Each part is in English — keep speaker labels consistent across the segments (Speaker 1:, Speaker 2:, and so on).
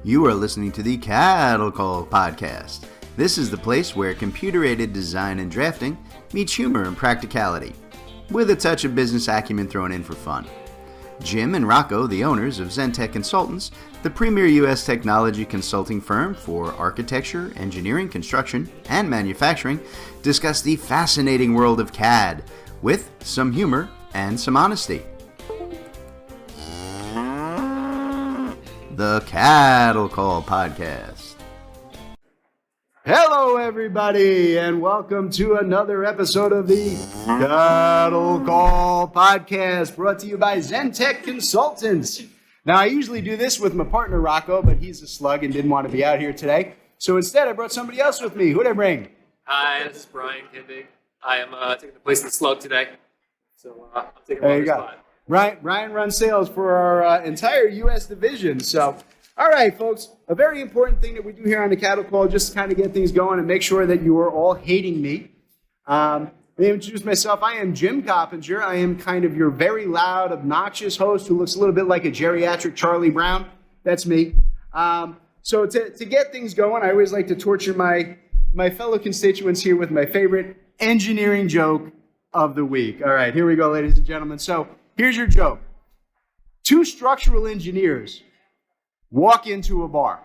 Speaker 1: You are listening to the Cattle Call podcast. This is the place where computer-aided design and drafting meets humor and practicality, with a touch of business acumen thrown in for fun. Jim and Rocco, the owners of Tech Consultants, the premier U.S. technology consulting firm for architecture, engineering, construction, and manufacturing, discuss the fascinating world of CAD with some humor and some honesty. The Cattle Call podcast. Hello, everybody, and welcome to another episode of the Cattle Call podcast, brought to you by Tech Consultants. Now, I usually do this with my partner, Rocco, but he's a slug and didn't want to be out here today. So instead, I brought somebody else with me. Who'd I bring?
Speaker 2: Hi, this is Brian Kindig. I am taking the place of the slug today. So I'm taking
Speaker 1: There you go.
Speaker 2: spot.
Speaker 1: Brian runs sales for our entire U.S. division. So, all right, folks, a very important thing that we do here on the Cattle Call, just to kind of get things going and make sure that you are all hating me. Let me introduce myself. I am Jim Coppinger. I am kind of your very loud, obnoxious host who looks a little bit like a geriatric Charlie Brown. That's me. So to get things going, I always like to torture my fellow constituents here with my favorite engineering joke of the week. All right, here we go, ladies and gentlemen. So here's your joke. Two structural engineers walk into a bar,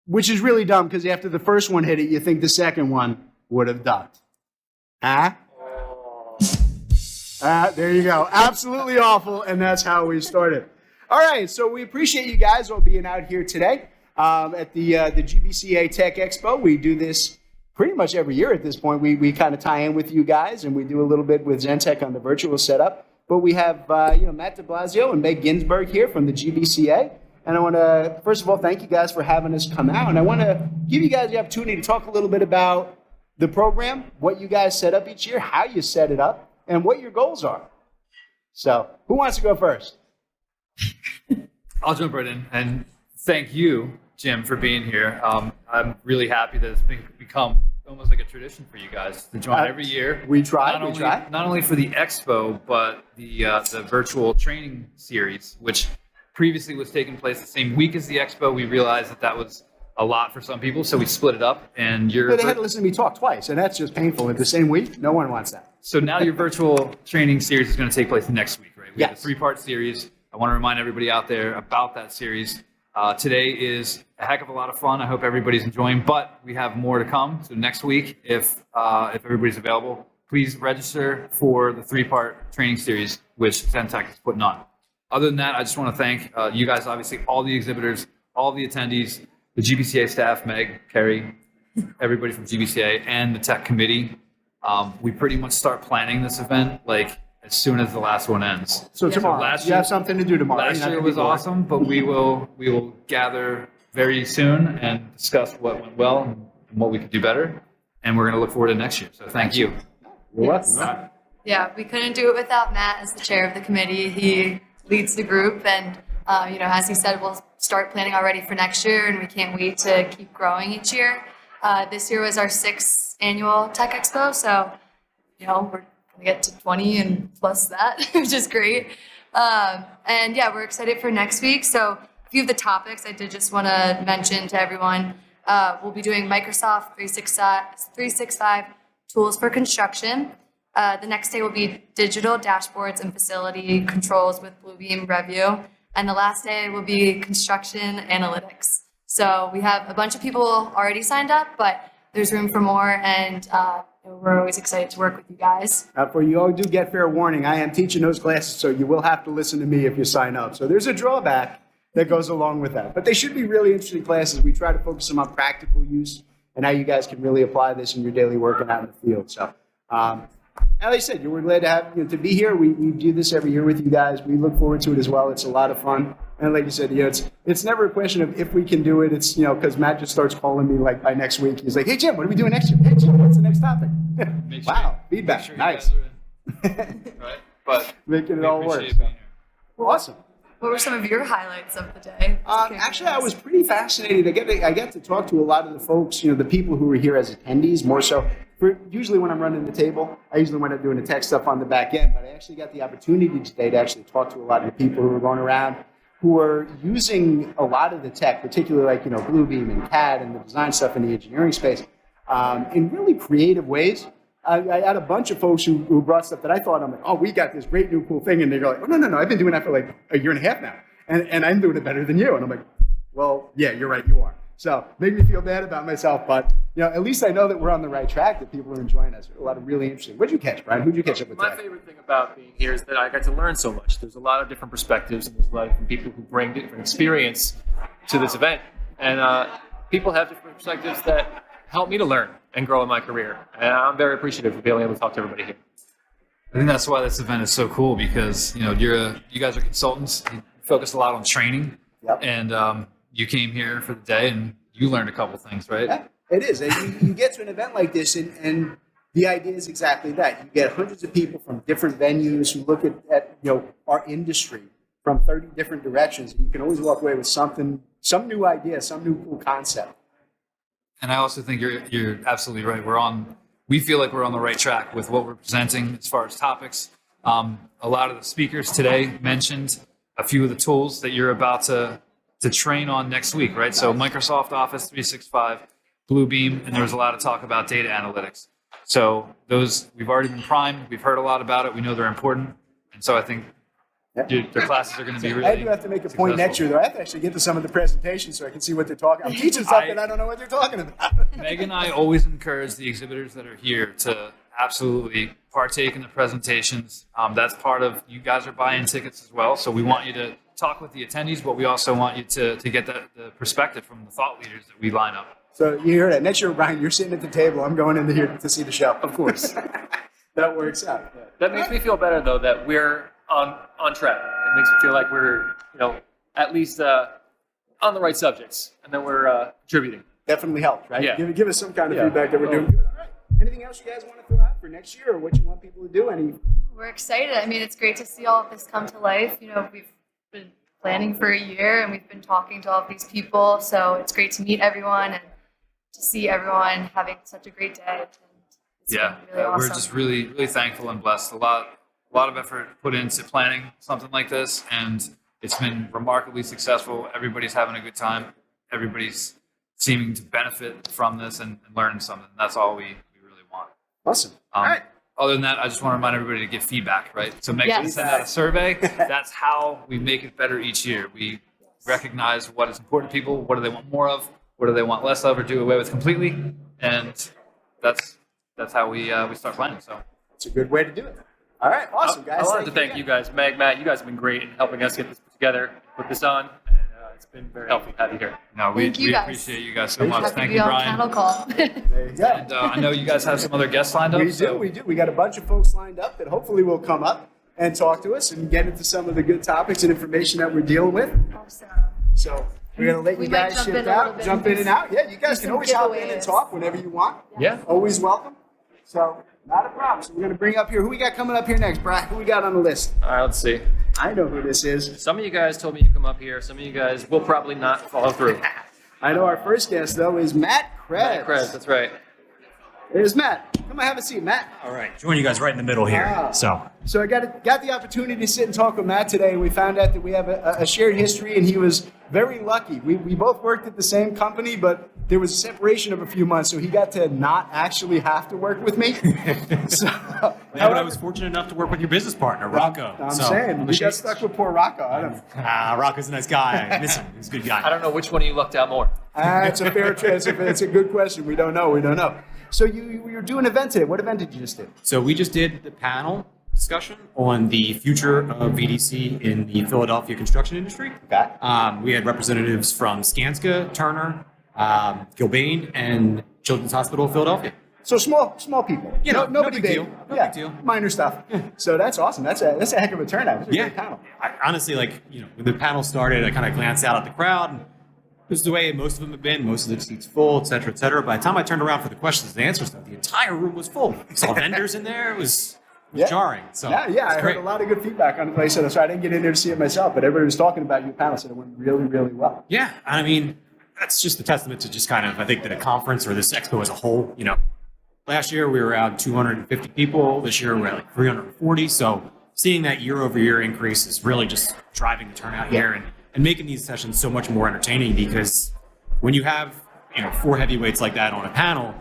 Speaker 1: which is really dumb because after the first one hit it, you think the second one would have ducked. There you go. Absolutely awful, and that's how we started. All right, so we appreciate you guys all being out here today at the GBCA Tech Expo. We do this pretty much every year at this point. We kind of tie in with you guys, and we do a little bit with Tech on the virtual setup. But we have Matt de Blasio and Meg Ginsberg here from the GBCA. And I want to, first of all, thank you guys for having us come out. And I want to give you guys the opportunity to talk a little bit about the program, what you guys set up each year, how you set it up, and what your goals are. So who wants to go first?
Speaker 3: I'll jump right in. And thank you, Jim, for being here. I'm really happy that it's become almost like a tradition for you guys to join every year.
Speaker 1: We try.
Speaker 3: Not only for the expo, but the virtual training series, which previously was taking place the same week as the expo. We realized that was a lot for some people, so we split it up. And
Speaker 1: But they had to listen to me talk twice, and that's just painful. At the same week, no one wants that.
Speaker 3: So now your virtual training series is going to take place next week, right? We have
Speaker 1: Yes.
Speaker 3: a 3-part series. I want to remind everybody out there about that series. Today is a heck of a lot of fun. I hope everybody's enjoying, but we have more to come. So next week, if everybody's available, please register for the 3-part training series which Tech is putting on. Other than that, I just want to thank you guys, obviously, all the exhibitors, all the attendees, the GBCA staff, Meg, Kerry, everybody from GBCA, and the tech committee. We pretty much start planning this event like as soon as the last one ends.
Speaker 1: So tomorrow, you have something to do tomorrow.
Speaker 3: Last year was awesome, but we will gather very soon and discuss what went well and what we could do better. And we're going to look forward to next year. So thank you.
Speaker 1: You're welcome.
Speaker 4: Yeah, we couldn't do it without Matt as the chair of the committee. He leads the group, and as he said, we'll start planning already for next year, and we can't wait to keep growing each year. This year was our 6th annual Tech Expo, so we're we get to 20 and plus that, which is great. And yeah, we're excited for next week. So a few of the topics I did just want to mention to everyone. We'll be doing Microsoft 365 tools for construction. The next day will be digital dashboards and facility controls with Bluebeam Review. And the last day will be construction analytics. So we have a bunch of people already signed up, but there's room for more, and we're always excited to work with you guys.
Speaker 1: For you all do get fair warning. I am teaching those classes, so you will have to listen to me if you sign up. So there's a drawback that goes along with that. But they should be really interesting classes. We try to focus them on practical use and how you guys can really apply this in your daily work and out in the field. So, as I said, we're glad to have to be here. We do this every year with you guys. We look forward to it as well. It's a lot of fun. And like you said, it's never a question of if we can do it. It's because Matt just starts calling me like by next week. He's like, "Hey Jim, what are we doing next year? Hey Jim, what's the next topic?" Wow, feedback,
Speaker 3: sure
Speaker 1: nice.
Speaker 3: Right? But
Speaker 1: Making it all work. Awesome.
Speaker 4: What were some of your highlights of the day?
Speaker 1: Actually, I was pretty fascinated. I get to talk to a lot of the folks, the people who were here as attendees, more so. Usually when I'm running the table, I usually wind up doing the tech stuff on the back end, but I actually got the opportunity today to actually talk to a lot of the people who were going around, who are using a lot of the tech, particularly like, Bluebeam and CAD and the design stuff in the engineering space, in really creative ways. I had a bunch of folks who brought stuff that I thought, I'm like, oh, we got this great new cool thing. And they're like, oh, no, I've been doing that for like a year and a half now. And I'm doing it better than you. And I'm like, well, yeah, you're right, you are. So made me feel bad about myself, but at least I know that we're on the right track, that people are enjoying us. A lot of really interesting. What did you catch, Brian? Who did you catch up with
Speaker 2: My
Speaker 1: today?
Speaker 2: favorite thing about being here is that I got to learn so much. There's a lot of different perspectives, and there's a lot of different people who bring different experience to this event. And people have different perspectives that help me to learn and grow in my career. And I'm very appreciative of being able to talk to everybody here.
Speaker 3: I think that's why this event is so cool, because you guys are consultants. You focus a lot on training,
Speaker 1: Yep.
Speaker 3: and you came here for the day and you learned a couple things, right?
Speaker 1: Yeah, it is. You get to an event like this, and the idea is exactly that. You get hundreds of people from different venues who look at our industry from 30 different directions. And you can always walk away with some new idea, some new cool concept.
Speaker 3: And I also think you're absolutely right. We feel like we're on the right track with what we're presenting as far as topics. A lot of the speakers today mentioned a few of the tools that you're about to train on next week, right? So Microsoft Office 365, Bluebeam, and there was a lot of talk about data analytics. So those, we've already been primed. We've heard a lot about it. We know they're important. And so I think their classes are going to be really
Speaker 1: I do have to make a point next year, though. I have to actually get to some of the presentations so I can see what they're talking about. I'm teaching stuff that I don't know what they're talking about.
Speaker 3: Meg and I always encourage the exhibitors that are here to absolutely partake in the presentations. That's part of, you guys are buying tickets as well. So we want you to talk with the attendees, but we also want you to get the perspective from the thought leaders that we line up.
Speaker 1: So you hear that. Next year, Brian, you're sitting at the table. I'm going in here to see the show.
Speaker 2: Of course.
Speaker 1: That works out.
Speaker 2: That makes me feel better, though, that we're on track. It makes me feel like we're, at least on the right subjects, and that we're contributing.
Speaker 1: Definitely helped, right?
Speaker 2: Yeah.
Speaker 1: Give us some kind of feedback that we're doing good. All right. Anything else you guys want to throw out for next year, or what you want people to do?
Speaker 4: We're excited. I mean, it's great to see all of this come to life. We've been planning for a year and we've been talking to all of these people. So it's great to meet everyone and to see everyone having such a great day. It's been really awesome.
Speaker 3: We're just really, really thankful and blessed. A lot of effort put into planning something like this, and it's been remarkably successful. Everybody's having a good time. Everybody's seeming to benefit from this and learn something. That's all we really want.
Speaker 1: Awesome. All right.
Speaker 3: Other than that, I just want to remind everybody to give feedback, right? So make sure you send out a survey. That's how we make it better each year. We recognize what is important to people, what do they want more of, what do they want less of or do away with completely, and that's how we start planning. So
Speaker 1: it's a good way to do it. All right, awesome, guys.
Speaker 2: I wanted to thank you guys. Meg, Matt, you guys have been great in helping us get this put together, put this on, and it's been very helpful to have you here.
Speaker 3: No, we
Speaker 4: Thank you guys.
Speaker 3: appreciate you guys so much.
Speaker 4: Happy
Speaker 3: Thank
Speaker 4: to
Speaker 3: you,
Speaker 4: be on
Speaker 3: Brian.
Speaker 4: Cattle Call.
Speaker 1: There you go.
Speaker 3: And I know you guys have some other guests lined up.
Speaker 1: We do. We got a bunch of folks lined up that hopefully will come up and talk to us and get into some of the good topics and information that we're dealing with.
Speaker 4: Awesome.
Speaker 1: So we're going to let
Speaker 4: We
Speaker 1: you
Speaker 4: might
Speaker 1: guys
Speaker 4: jump in
Speaker 1: shift
Speaker 4: a little
Speaker 1: out,
Speaker 4: bit
Speaker 1: jump
Speaker 4: and
Speaker 1: in and out. Yeah, you guys
Speaker 4: do
Speaker 1: can
Speaker 4: some
Speaker 1: always hop in and
Speaker 4: giveaways.
Speaker 1: talk whenever you want.
Speaker 2: Yeah.
Speaker 1: Always welcome. So not a problem. So we're going to bring up here. Who we got coming up here next, Brian? Who we got on the list?
Speaker 2: All right, let's see.
Speaker 1: I know who this is.
Speaker 2: Some of you guys told me to come up here. Some of you guys will probably not follow through.
Speaker 1: I know our first guest, though, is Matt Krebs.
Speaker 2: Matt Krebs, that's right.
Speaker 1: There's Matt. Come on, have a seat, Matt.
Speaker 5: All right, join you guys right in the middle here.
Speaker 1: Ah.
Speaker 5: So
Speaker 1: I got the opportunity to sit and talk with Matt today, and we found out that we have a shared history, and he was very lucky. We both worked at the same company, but there was a separation of a few months, so he got to not actually have to work with me. So,
Speaker 5: yeah, but I was fortunate enough to work with your business partner, Rocco.
Speaker 1: I'm
Speaker 5: So,
Speaker 1: saying,
Speaker 5: on the
Speaker 1: we got
Speaker 5: Shakes-
Speaker 1: stuck with poor Rocco. I don't.
Speaker 5: Rocco's a nice guy. I miss him. He's a good guy.
Speaker 2: I don't know which one of you lucked out more.
Speaker 1: It's a fair choice. It's a good question. We don't know. So you're doing an event today. What event did you just do?
Speaker 5: So we just did the panel discussion on the future of VDC in the Philadelphia construction industry.
Speaker 1: Okay.
Speaker 5: We had representatives from Skanska, Turner, Gilbane, and Children's Hospital of Philadelphia.
Speaker 1: So small people.
Speaker 5: You know, no
Speaker 1: nobody
Speaker 5: big deal.
Speaker 1: big.
Speaker 5: No
Speaker 1: Yeah,
Speaker 5: big deal.
Speaker 1: minor stuff. So that's awesome. That's a heck of a turnout. It was a
Speaker 5: Yeah.
Speaker 1: great panel.
Speaker 5: I, honestly, when the panel started, I kind of glanced out at the crowd. And this is the way most of them have been. Most of the seats full, et cetera, et cetera. By the time I turned around for the questions and answers, though, the entire room was full. I saw vendors in there. It was jarring. So
Speaker 1: Yeah,
Speaker 5: it's
Speaker 1: I heard
Speaker 5: great.
Speaker 1: a lot of good feedback on the place. So I didn't get in there to see it myself, but everybody was talking about your panel, said it went really, really well.
Speaker 5: Yeah, I mean, that's just a testament to just kind of, I think, that a conference or this expo as a whole, last year we were around 250 people. This year we're at like 340. So seeing that year over year increase is really just driving the turnout here. And and making these sessions so much more entertaining, because when you have, 4 heavyweights like that on a panel,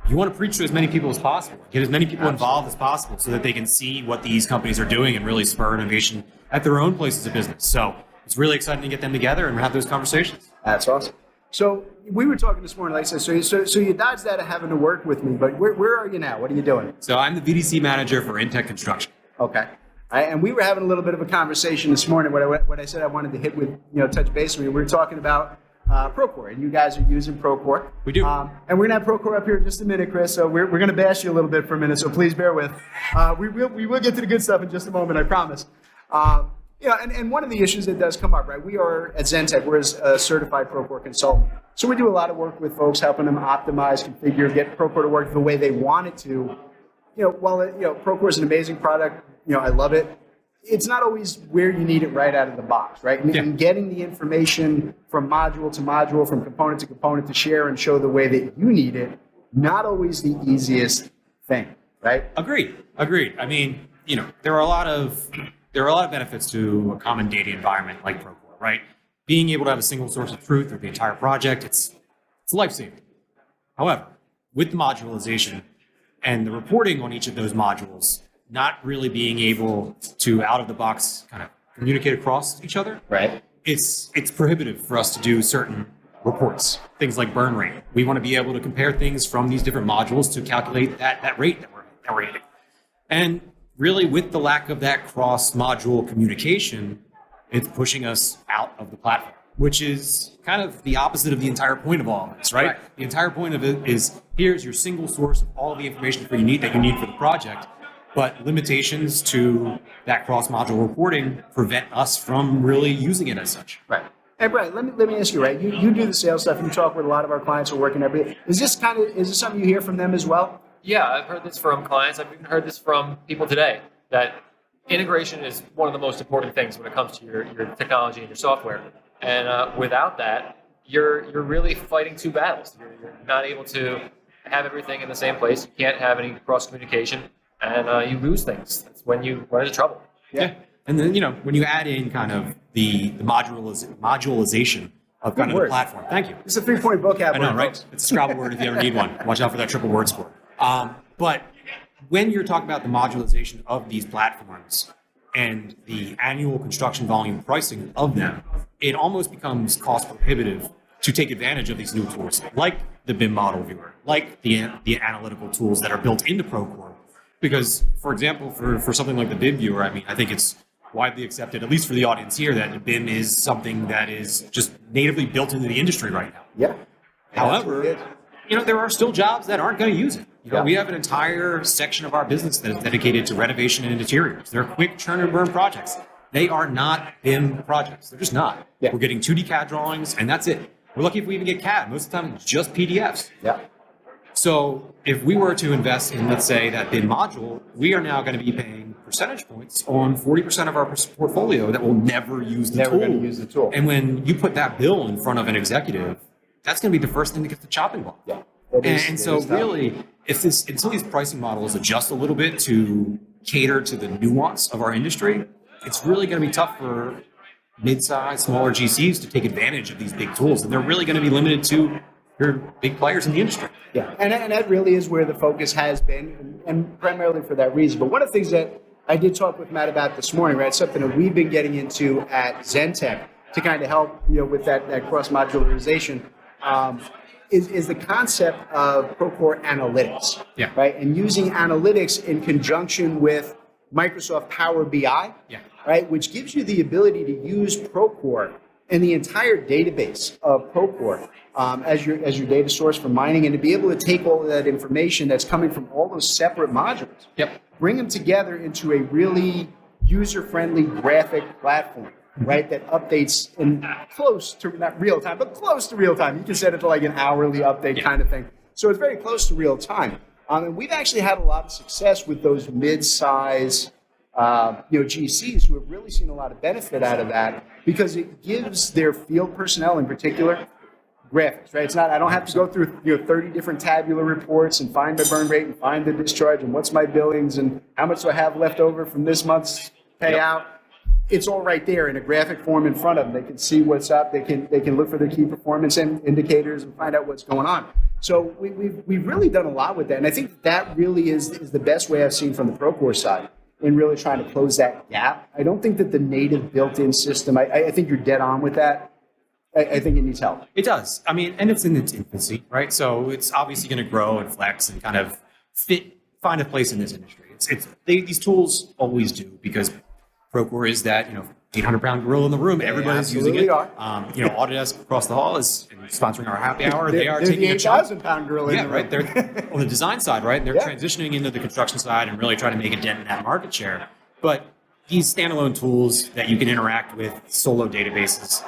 Speaker 5: you want to preach to as many people as possible, get as many people involved as possible so that they can see what these companies are doing and really spur innovation at their own places of business. So it's really exciting to get them together and have those conversations.
Speaker 1: That's awesome. So we were talking this morning, like I said, so you dodged out of having to work with me, but where are you now? What are you doing?
Speaker 5: So I'm the VDC manager for Intech Construction.
Speaker 1: Okay. And we were having a little bit of a conversation this morning. What I said I wanted to hit with, touch base with you. We were talking about Procore, and you guys are using Procore.
Speaker 5: We do.
Speaker 1: And we're going to have Procore up here in just a minute, Chris, so we're going to bash you a little bit for a minute, so please bear with. We will get to the good stuff in just a moment, I promise. And one of the issues that does come up, right, we are at Zentech, we're a certified Procore consultant. So we do a lot of work with folks, helping them optimize, configure, get Procore to work the way they want it to. While Procore is an amazing product, I love it. It's not always where you need it right out of the box, right? And getting the information from module to module, from component to component to share and show the way that you need it, not always the easiest thing, right?
Speaker 5: Agreed. I mean, there are a lot of benefits to a common data environment like Procore, right? Being able to have a single source of truth of the entire project, it's life-saving. However, with the modularization and the reporting on each of those modules, not really being able to out of the box kind of communicate across each other,
Speaker 1: Right.
Speaker 5: It's prohibitive for us to do certain reports, things like burn rate. We want to be able to compare things from these different modules to calculate that rate that we're hitting. And really, with the lack of that cross-module communication, it's pushing us out of the platform, which is kind of the opposite of the entire point of all of this, right? The entire point of it is, here's your single source of all the information that you need for the project, but limitations to that cross-module reporting prevent us from really using it as such.
Speaker 1: Right. Hey, Brian, let me ask you, right? You do the sales stuff, you talk with a lot of our clients who are working every day. Is this something you hear from them as well?
Speaker 2: Yeah, I've heard this from clients. I've even heard this from people today, that integration is one of the most important things when it comes to your technology and your software. And without that, you're really fighting two battles. You're not able to have everything in the same place. You can't have any cross communication, and you lose things. That's when you run into trouble.
Speaker 5: Yeah. And then, when you add in kind of the modularization of kind of the platform. Thank you.
Speaker 1: It's a 3-point vocab.
Speaker 5: I know, right? It's a Scrabble word if you ever need one. Watch out for that triple word score. But when you're talking about the modularization of these platforms and the annual construction volume pricing of them, it almost becomes cost prohibitive to take advantage of these new tools, like the BIM model viewer, like the analytical tools that are built into Procore. Because, for example, for something like the BIM viewer, I mean, I think it's widely accepted, at least for the audience here, that BIM is something that is just natively built into the industry right now.
Speaker 1: Yeah.
Speaker 5: However, there are still jobs that aren't going to use it. We have an entire section of our business that is dedicated to renovation and interiors. They're quick churn and burn projects. They are not BIM projects. They're just not.
Speaker 1: Yeah.
Speaker 5: We're getting 2D CAD drawings, and that's it. We're lucky if we even get CAD. Most of the time, it's just PDFs.
Speaker 1: Yeah.
Speaker 5: So if we were to invest in, let's say, that BIM module, we are now going to be paying percentage points on 40% of our portfolio that will never use the tool.
Speaker 1: Never going to use the tool.
Speaker 5: And when you put that bill in front of an executive, that's going to be the first thing that gets the chopping block.
Speaker 1: Yeah.
Speaker 5: And so really, until these pricing models adjust a little bit to cater to the nuance of our industry, it's really going to be tough for mid-sized, smaller GCs to take advantage of these big tools. And they're really going to be limited to your big players in the industry.
Speaker 1: Yeah, and that really is where the focus has been, and primarily for that reason. But one of the things that I did talk with Matt about this morning, right, something that we've been getting into at Zentech to kind of help, with that cross-modularization, is the concept of Procore Analytics, right? And using analytics in conjunction with Microsoft Power BI, right, which gives you the ability to use Procore and the entire database of Procore as your data source for mining, and to be able to take all of that information that's coming from all those separate modules, bring them together into a really user-friendly graphic platform, right, that updates in close to, not real time, but close to real time. You can set it to like an hourly update kind of thing. So it's very close to real time. And we've actually had a lot of success with those mid-size GCs who have really seen a lot of benefit out of that, because it gives their field personnel in particular graphics, right? It's not, I don't have to go through 30 different tabular reports and find my burn rate and find the discharge and what's my billings and how much do I have left over from this month's payout. it's all right there in a graphic form in front of them. They can see what's up. They can look for their key performance indicators and find out what's going on. So we've really done a lot with that, and I think that really is the best way I've seen from the Procore side in really trying to close that gap. I don't think that the native built-in system. I think you're dead on with that. I think it needs help.
Speaker 5: It does. I mean, and it's in its infancy, right? So it's obviously going to grow and flex and kind of find a place in this industry. These tools always do, because Procore is that 800-pound gorilla in the room. Everybody's using it.
Speaker 1: Are.
Speaker 5: Autodesk across the hall is sponsoring our happy hour. They are
Speaker 1: they're
Speaker 5: taking
Speaker 1: the
Speaker 5: a chunk.
Speaker 1: 8,000-pound gorilla.
Speaker 5: Yeah,
Speaker 1: in the
Speaker 5: right.
Speaker 1: room.
Speaker 5: They're on the design side, right? They're
Speaker 1: Yeah.
Speaker 5: transitioning into the construction side and really trying to make a dent in that market share. But these standalone tools that you can interact with, solo databases,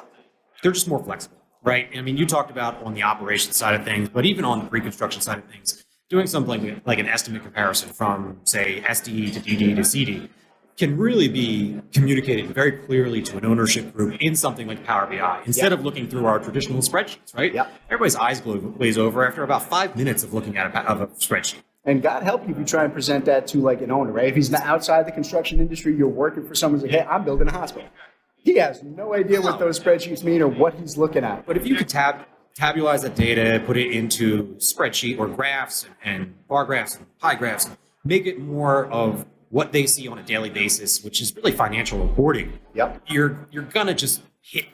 Speaker 5: they're just more flexible, right? I mean, you talked about on the operations side of things, but even on the pre-construction side of things, doing something like an estimate comparison from, say, SD to DD to CD can really be communicated very clearly to an ownership group in something like Power BI, instead of looking through our traditional spreadsheets, right?
Speaker 1: Yep.
Speaker 5: Everybody's eyes glaze over after about 5 minutes of looking at a spreadsheet.
Speaker 1: And God help you if you try and present that to like an owner, right? If he's not outside the construction industry, you're working for someone who's like, hey, I'm building a hospital. He has no idea what those spreadsheets mean or what he's looking at.
Speaker 5: But if you could tabularize that data, put it into spreadsheet or graphs and bar graphs and pie graphs, and make it more of what they see on a daily basis, which is really financial reporting.
Speaker 1: Yep.
Speaker 5: You're gonna just hit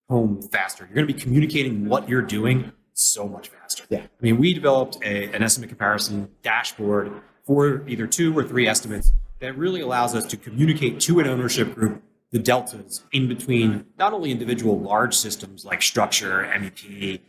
Speaker 5: home faster. You're gonna be communicating what you're doing so much faster.
Speaker 1: Yeah.
Speaker 5: I mean, we developed an estimate comparison dashboard for either 2 or 3 estimates that really allows us to communicate to an ownership group the deltas in between not only individual large systems like structure, MEP,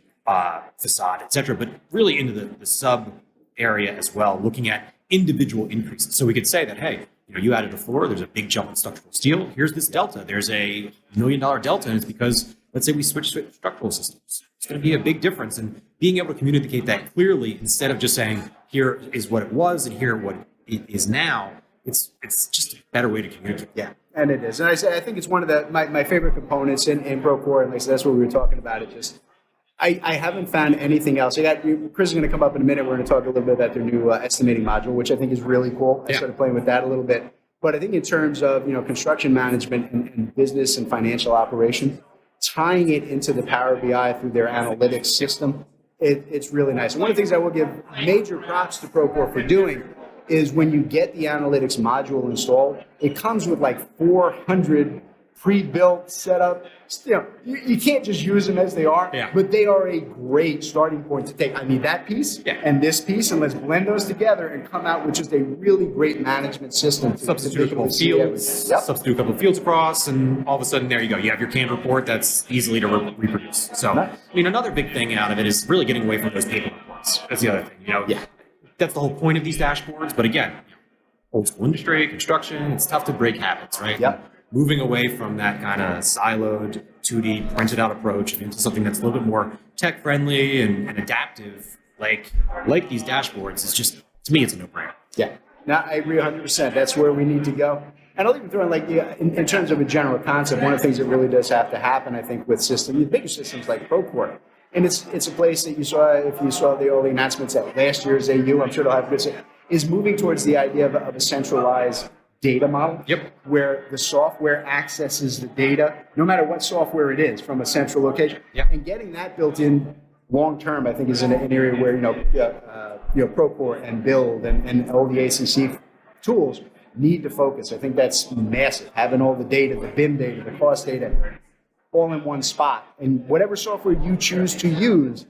Speaker 5: facade, et cetera, but really into the sub area as well, looking at individual increases. So we could say that, hey, you added a floor, there's a big jump in structural steel. Here's this delta. There's a $1 million delta, and it's because, let's say we switch structural systems. It's going to be a big difference. And being able to communicate that clearly instead of just saying, here is what it was and here what it is now, it's just a better way to communicate.
Speaker 1: Yeah, and it is. And I think it's one of my favorite components in Procore, and like I said, that's what we were talking about. It just, I haven't found anything else. Chris is going to come up in a minute. We're going to talk a little bit about their new estimating module, which I think is really cool. I started playing with that a little bit. But I think in terms of construction management and business and financial operation, tying it into the Power BI through their analytics system, it's really nice. And one of the things I will give major props to Procore for doing is when you get the analytics module installed, it comes with like 400 pre-built setup. You can't just use them as they are, but they are a great starting point to take. I need that piece and this piece, and let's blend those together and come out with just a really great management system.
Speaker 5: Substitute a couple of fields, substitute a couple of fields across, and all of a sudden there you go. You have your canned report that's easily to reproduce. So, I mean, another big thing out of it is really getting away from those paper reports. That's the other thing. That's the whole point of these dashboards. But again, old school industry, construction, it's tough to break habits, right?
Speaker 1: Yep.
Speaker 5: Moving away from that kind of siloed 2D printed out approach and into something that's a little bit more tech friendly and adaptive, like these dashboards, is just, to me, it's a no-brainer.
Speaker 1: Yeah. No, I agree 100%. That's where we need to go. And I'll even throw in, in terms of a general concept, one of the things that really does have to happen, I think, with bigger systems like Procore, and it's a place that you saw, if you saw all the announcements at last year's AU, I'm sure they'll have good, is moving towards the idea of a centralized data model, where the software accesses the data, no matter what software it is, from a central location. And getting that built in long term, I think, is an area where Procore and Build and all the ACC tools need to focus. I think that's massive. Having all the data, the BIM data, the cost data, all in one spot, and whatever software you choose to use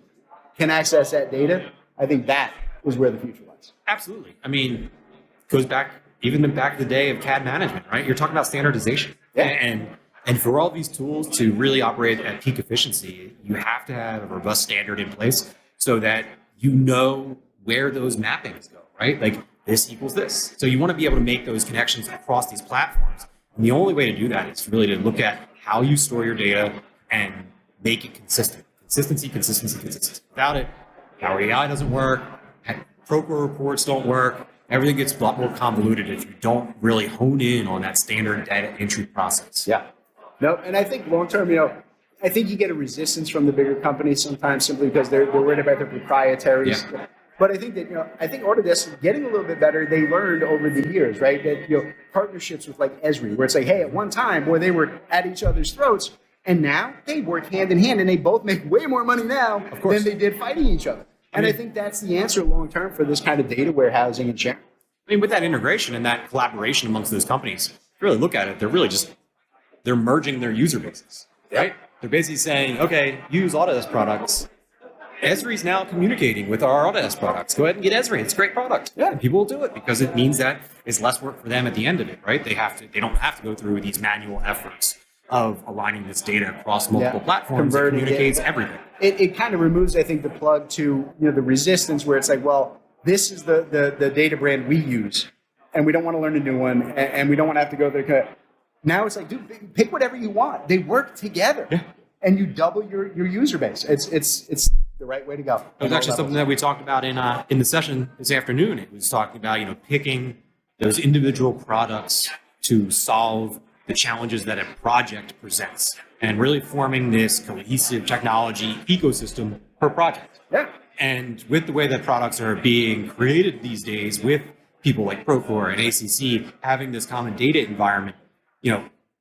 Speaker 1: can access that data. I think that is where the future lies.
Speaker 5: Absolutely. I mean, goes back even back in the day of CAD management, right? You're talking about standardization. And for all these tools to really operate at peak efficiency, you have to have a robust standard in place so that you know where those mappings go, right? Like this equals this. So you want to be able to make those connections across these platforms. And the only way to do that is really to look at how you store your data and make it consistent. Consistency. Without it, Power AI doesn't work. Procore reports don't work. Everything gets a lot more convoluted if you don't really hone in on that standard data entry process.
Speaker 1: Yeah. No, and I think long term, I think you get a resistance from the bigger companies sometimes simply because they're worried about their proprietaries. But I think that, I think Autodesk is getting a little bit better. They learned over the years, right? That, partnerships with like Esri, where it's like, hey, at one time where they were at each other's throats, and now they work hand in hand and they both make way more money now than they did fighting each other. And I think that's the answer long term for this kind of data warehousing and sharing.
Speaker 5: I mean, with that integration and that collaboration amongst those companies, if you really look at it, they're merging their user bases, right? They're basically saying, okay, use Autodesk products. Esri's now communicating with our Autodesk products. Go ahead and get Esri. It's a great product. Yeah, and people will do it because it means that it's less work for them at the end of it, right? They don't have to go through these manual efforts of aligning this data across multiple platforms that communicates everything.
Speaker 1: It kind of removes, I think, the plug to the resistance where it's like, well, this is the data brand we use, and we don't want to learn a new one, and we don't want to have to go there. Now it's like, dude, pick whatever you want. They work together, and you double your user base. It's the right way to go.
Speaker 5: It was actually something that we talked about in the session this afternoon. It was talking about picking those individual products to solve the challenges that a project presents, and really forming this cohesive technology ecosystem per project.
Speaker 1: Yeah.
Speaker 5: And with the way that products are being created these days, with people like Procore and ACC having this common data environment,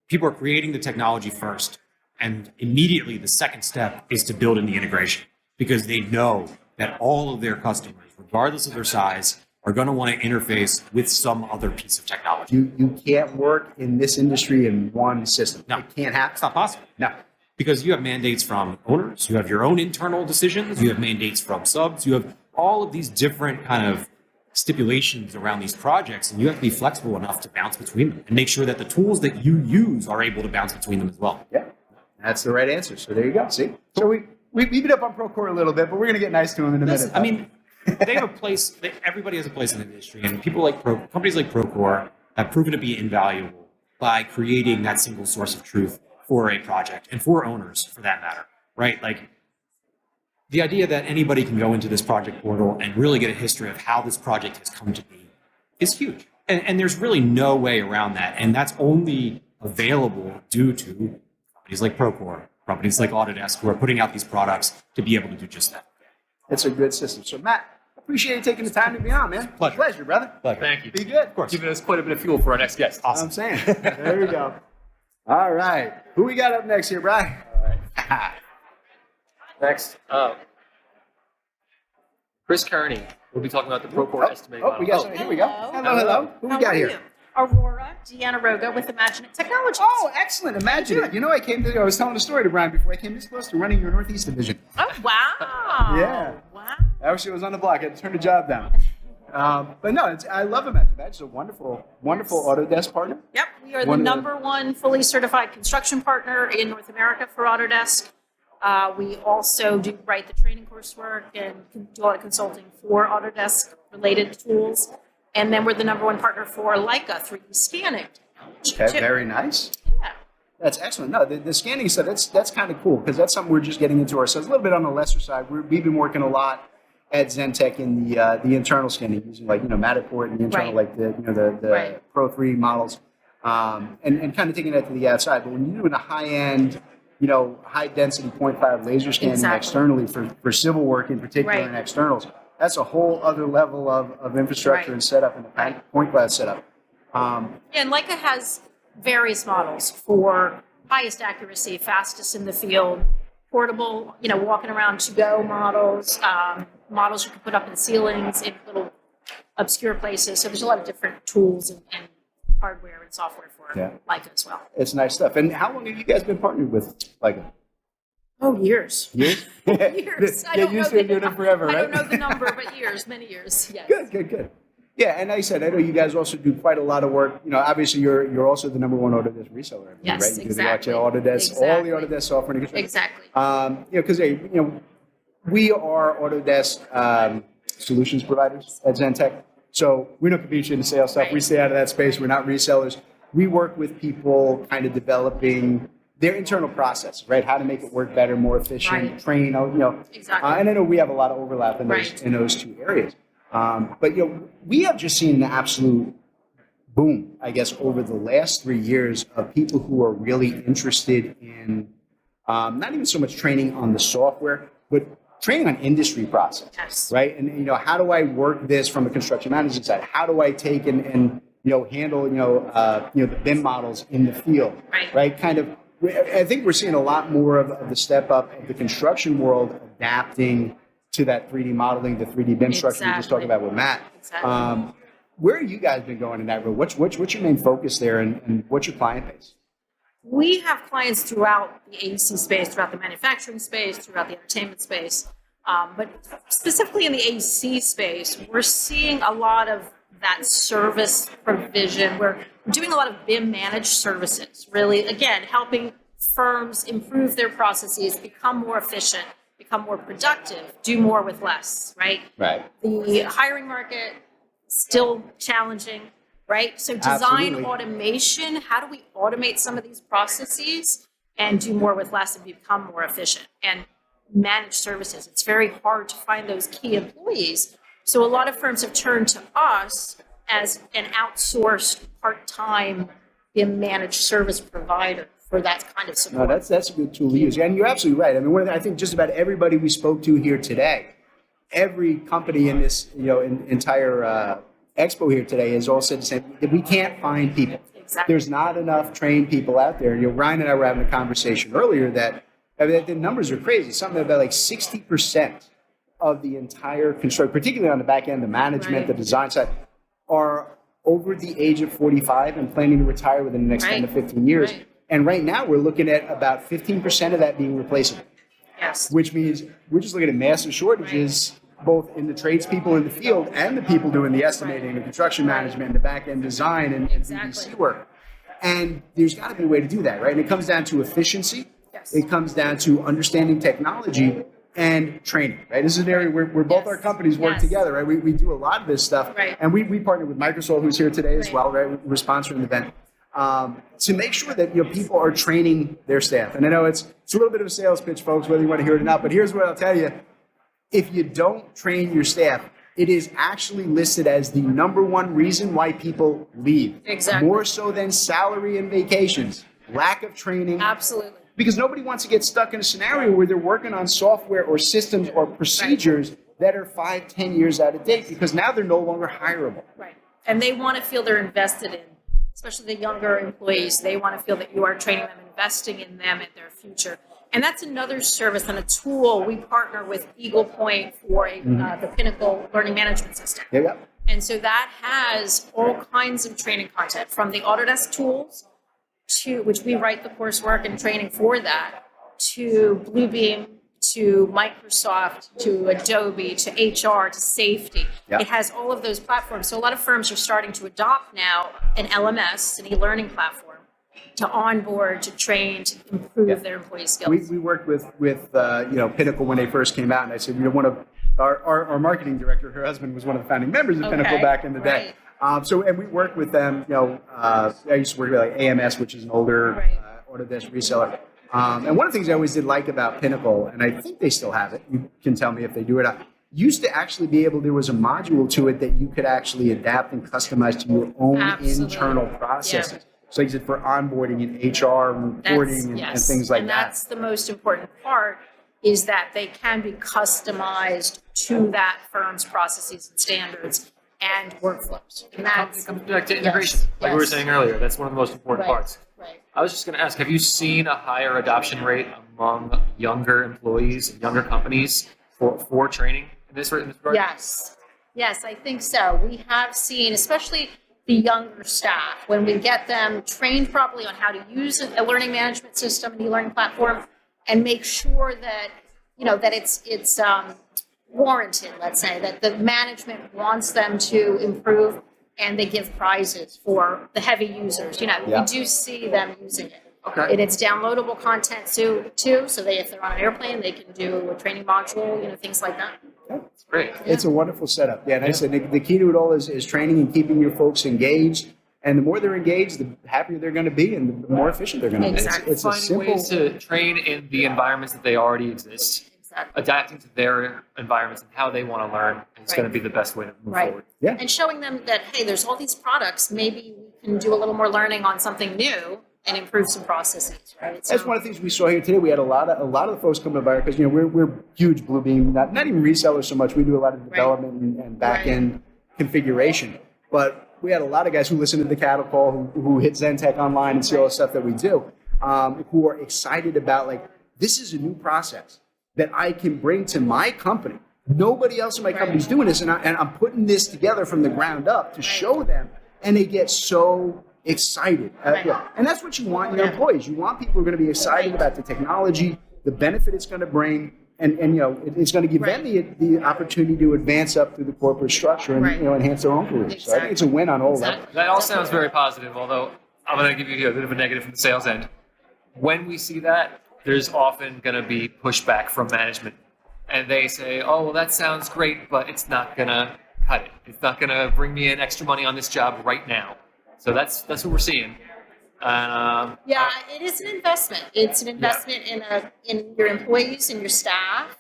Speaker 5: people are creating the technology first, and immediately the second step is to build in the integration, because they know that all of their customers, regardless of their size, are going to want to interface with some other piece of technology.
Speaker 1: You can't work in this industry in one system.
Speaker 5: No.
Speaker 1: It can't happen.
Speaker 5: It's not possible.
Speaker 1: No.
Speaker 5: Because you have mandates from owners, you have your own internal decisions, you have mandates from subs, you have all of these different kind of stipulations around these projects, and you have to be flexible enough to bounce between them and make sure that the tools that you use are able to bounce between them as well.
Speaker 1: Yeah, that's the right answer. So there you go. See? So we beat up on Procore a little bit, but we're going to get nice to them in a minute.
Speaker 5: I mean, they have a place, everybody has a place in the industry, and people like companies like Procore have proven to be invaluable by creating that single source of truth for a project, and for owners for that matter, right? Like the idea that anybody can go into this project portal and really get a history of how this project has come to be is huge. And there's really no way around that. And that's only available due to companies like Procore, companies like Autodesk, who are putting out these products to be able to do just that.
Speaker 1: It's a good system. So Matt, appreciate you taking the time to be on, man.
Speaker 5: Pleasure,
Speaker 1: brother.
Speaker 5: Pleasure.
Speaker 2: Thank you.
Speaker 1: Be good.
Speaker 5: Of course.
Speaker 2: Giving us quite a bit of fuel for our next guest.
Speaker 1: I'm saying. There we go. All right. Who we got up next here, Brian?
Speaker 2: All right. Next, Chris Kearney. We'll be talking about the Procore estimating model.
Speaker 1: We got some. Here we go. Hello. Who we
Speaker 6: How
Speaker 1: got
Speaker 6: are
Speaker 1: here?
Speaker 6: you? Aurora Giannaroga with Imagine It Technologies.
Speaker 1: Oh, excellent. Imagine it. I was telling a story to Brian before I came this close to running your Northeast division.
Speaker 6: Oh, wow.
Speaker 1: Yeah.
Speaker 6: Wow.
Speaker 1: Actually, I was on the block. I had to turn the job down. But no, I love Imagine. Imagine's a wonderful Autodesk partner.
Speaker 6: Yep, we are
Speaker 1: One
Speaker 6: the
Speaker 1: of the-
Speaker 6: #1 fully certified construction partner in North America for Autodesk. We also do write the training coursework and do a lot of consulting for Autodesk related tools. And then we're the #1 partner for Leica 3D scanning.
Speaker 1: Okay,
Speaker 6: too.
Speaker 1: very nice.
Speaker 6: Yeah.
Speaker 1: That's excellent. No, the scanning stuff, that's kind of cool because that's something we're just getting into ourselves. A little bit on the lesser side. We've been working a lot at Zentech in the internal scanning using Matterport and the internal
Speaker 6: Right.
Speaker 1: the
Speaker 6: Right.
Speaker 1: Pro 3 models, and kind of taking that to the outside. But when you're doing a high end, high density 0.5 laser scanning
Speaker 6: Exactly.
Speaker 1: externally for civil work in particular
Speaker 6: Right.
Speaker 1: and externals, that's a whole other level of infrastructure
Speaker 6: Right.
Speaker 1: and setup and the point cloud setup.
Speaker 6: And Leica has various models for highest accuracy, fastest in the field, portable, walking around to-go models, models you can put up in ceilings in little obscure places. So there's a lot of different tools and hardware and software for
Speaker 1: Yeah.
Speaker 6: Leica as well.
Speaker 1: It's nice stuff. And how long have you guys been partnered with Leica?
Speaker 6: Oh, years.
Speaker 1: Years?
Speaker 6: Years. I
Speaker 1: Yeah,
Speaker 6: don't
Speaker 1: you
Speaker 6: know
Speaker 1: used to
Speaker 6: the
Speaker 1: doing it
Speaker 6: num-
Speaker 1: forever,
Speaker 6: I
Speaker 1: right?
Speaker 6: don't know the number, but years, many years. Yes.
Speaker 1: Good. Yeah, and like I said, I know you guys also do quite a lot of work. Obviously you're also the #1 Autodesk reseller, I believe,
Speaker 6: Yes,
Speaker 1: right? You
Speaker 6: exactly.
Speaker 1: do the Autodesk, all
Speaker 6: Exactly.
Speaker 1: the Autodesk software and construction.
Speaker 6: Exactly.
Speaker 1: Because we are Autodesk solutions providers at Zentech, so we don't compete in the sales stuff.
Speaker 6: Right.
Speaker 1: We stay out of that space. We're not resellers. We work with people kind of developing their internal process, right? How to make it work better, more efficient,
Speaker 6: Right.
Speaker 1: train,
Speaker 6: Exactly.
Speaker 1: and I know we have a lot of overlap in
Speaker 6: Right.
Speaker 1: those two areas. But we have just seen an absolute boom, I guess, over the last 3 years of people who are really interested in not even so much training on the software, but training on industry process,
Speaker 6: Yes.
Speaker 1: right? And, how do I work this from a construction management side? How do I take and handle, the BIM models in the field,
Speaker 6: Right.
Speaker 1: Kind of, I think we're seeing a lot more of the step up of the construction world adapting to that 3D modeling, the 3D BIM structure we just talked about with Matt.
Speaker 6: Exactly.
Speaker 1: Where have you guys been going in that road? What's your main focus there, and what's your client base?
Speaker 6: We have clients throughout the AEC space, throughout the manufacturing space, throughout the entertainment space. But specifically in the AEC space, we're seeing a lot of that service provision. We're doing a lot of BIM managed services, really, again, helping firms improve their processes, become more efficient, become more productive, do more with less, right?
Speaker 1: Right.
Speaker 6: The hiring market, still challenging, right? So design
Speaker 1: Absolutely.
Speaker 6: automation, how do we automate some of these processes and do more with less and become more efficient? And managed services, it's very hard to find those key employees. So a lot of firms have turned to us as an outsourced part-time managed service provider for that kind of support.
Speaker 1: No, that's a good tool to use. And you're absolutely right. I mean, I think just about everybody we spoke to here today, every company in this, entire expo here today has all said the same, that we can't find people.
Speaker 6: Exactly.
Speaker 1: There's not enough trained people out there. Ryan and I were having a conversation earlier that the numbers are crazy. Something about like 60% of the entire construction, particularly on the back end, the management,
Speaker 6: Right.
Speaker 1: the design side, are over the age of 45 and planning to retire within the next 10 to
Speaker 6: Right.
Speaker 1: 15 years.
Speaker 6: Right.
Speaker 1: And right now we're looking at about 15% of that being replaceable,
Speaker 6: Yes.
Speaker 1: which means we're just looking at massive shortages, both in the tradespeople in the field and the people doing the estimating, the construction management, the back end design, and
Speaker 6: Exactly.
Speaker 1: VDC work. And there's got to be a way to do that, right? And it comes down to efficiency.
Speaker 6: Yes.
Speaker 1: It comes down to understanding technology and training, right? This is an area where both
Speaker 6: Yes.
Speaker 1: our companies work
Speaker 6: Yes.
Speaker 1: together, right? We do a lot of this stuff.
Speaker 6: Right.
Speaker 1: And we partner with Microsoft, who's here today as
Speaker 6: Right.
Speaker 1: well, right? We're sponsoring the event. To make sure that people are training their staff. And I know it's a little bit of a sales pitch, folks, whether you want to hear it or not, but here's what I'll tell you. If you don't train your staff, it is actually listed as the number one reason why people leave.
Speaker 6: Exactly.
Speaker 1: More so than salary and vacations. Lack of training.
Speaker 6: Absolutely.
Speaker 1: Because nobody wants to get stuck in a scenario where they're working on software or systems or procedures that are 5-10 years out of date, because now they're no longer hireable.
Speaker 6: Right. And they want to feel they're invested in, especially the younger employees. They want to feel that you are training them, investing in them and their future. And that's another service and a tool. We partner with Eagle Point for the Pinnacle Learning Management System.
Speaker 1: Yeah.
Speaker 6: And so that has all kinds of training content, from the Autodesk tools, to which we write the coursework and training for that, to Bluebeam, to Microsoft, to Adobe, to HR, to safety.
Speaker 1: Yep.
Speaker 6: It has all of those platforms. So a lot of firms are starting to adopt now an LMS, an e-learning platform, to onboard, to train, to improve their employee skills.
Speaker 1: We worked with Pinnacle when they first came out, and I said, one of our marketing director, her husband was one of the founding members of Pinnacle back in the day. And we worked with them. I used to work with like AMS, which is an older Autodesk reseller. And one of the things I always did like about Pinnacle, and I think they still have it, you can tell me if they do it or not, used to actually be able, there was a module to it that you could actually adapt and customize to your own internal processes.
Speaker 6: Yeah.
Speaker 1: So like I said, for onboarding and HR and reporting and things like
Speaker 6: and
Speaker 1: that.
Speaker 6: that's the most important part, is that they can be customized to that firm's processes and standards and workflows. And that's
Speaker 2: It comes back to integration,
Speaker 6: Yes,
Speaker 2: like we were
Speaker 6: yes.
Speaker 2: saying earlier. That's one of the most important parts.
Speaker 6: Right.
Speaker 2: I was just going to ask, have you seen a higher adoption rate among younger employees and younger companies for training in this regard?
Speaker 6: Yes. Yes, I think so. We have seen, especially the younger staff, when we get them trained properly on how to use a learning management system, an e-learning platform, and make sure that, that it's warranted, let's say, that the management wants them to improve, and they give prizes for the heavy users. We do see them using it.
Speaker 2: Okay.
Speaker 6: And it's downloadable content too, so if they're on an airplane, they can do a training module, things like that.
Speaker 2: That's great.
Speaker 1: It's a wonderful setup. Yeah, and I said the key to it all is training and keeping your folks engaged. And the more they're engaged, the happier they're going to be, and the more efficient they're going to be.
Speaker 6: Exactly.
Speaker 1: It's a
Speaker 2: Finding
Speaker 1: simple.
Speaker 2: ways to train in the environments that they already exist,
Speaker 6: Exactly.
Speaker 2: adapting to their environments and how they want to learn is going to be the best way to move
Speaker 6: Right.
Speaker 2: forward.
Speaker 1: Yeah.
Speaker 6: And showing them that, hey, there's all these products. Maybe we can do a little more learning on something new and improve some processes, right?
Speaker 1: That's one of the things we saw here today. We had a lot of the folks coming by because we're huge Bluebeam, not even resellers so much. We do a lot of development and back end configuration, but we had a lot of guys who listen to the cattle call, who hit Zentech online and see all the stuff that we do, who are excited about like this is a new process that I can bring to my company. Nobody else in my company is doing this, and I'm putting this together from the ground up to show them, and they get so excited. And that's what you want in your employees. You want people who are going to be excited about the technology, the benefit it's going to bring, and it's going to give them the opportunity to advance up through the corporate structure and enhance their own careers. So I think it's a win on all levels.
Speaker 2: That all sounds very positive, although I'm going to give you a bit of a negative from the sales end. When we see that, there's often going to be pushback from management. And they say, oh, well, that sounds great, but it's not going to cut it. It's not going to bring me in extra money on this job right now. So that's what we're seeing.
Speaker 6: It is an investment. It's an investment in your employees and your staff.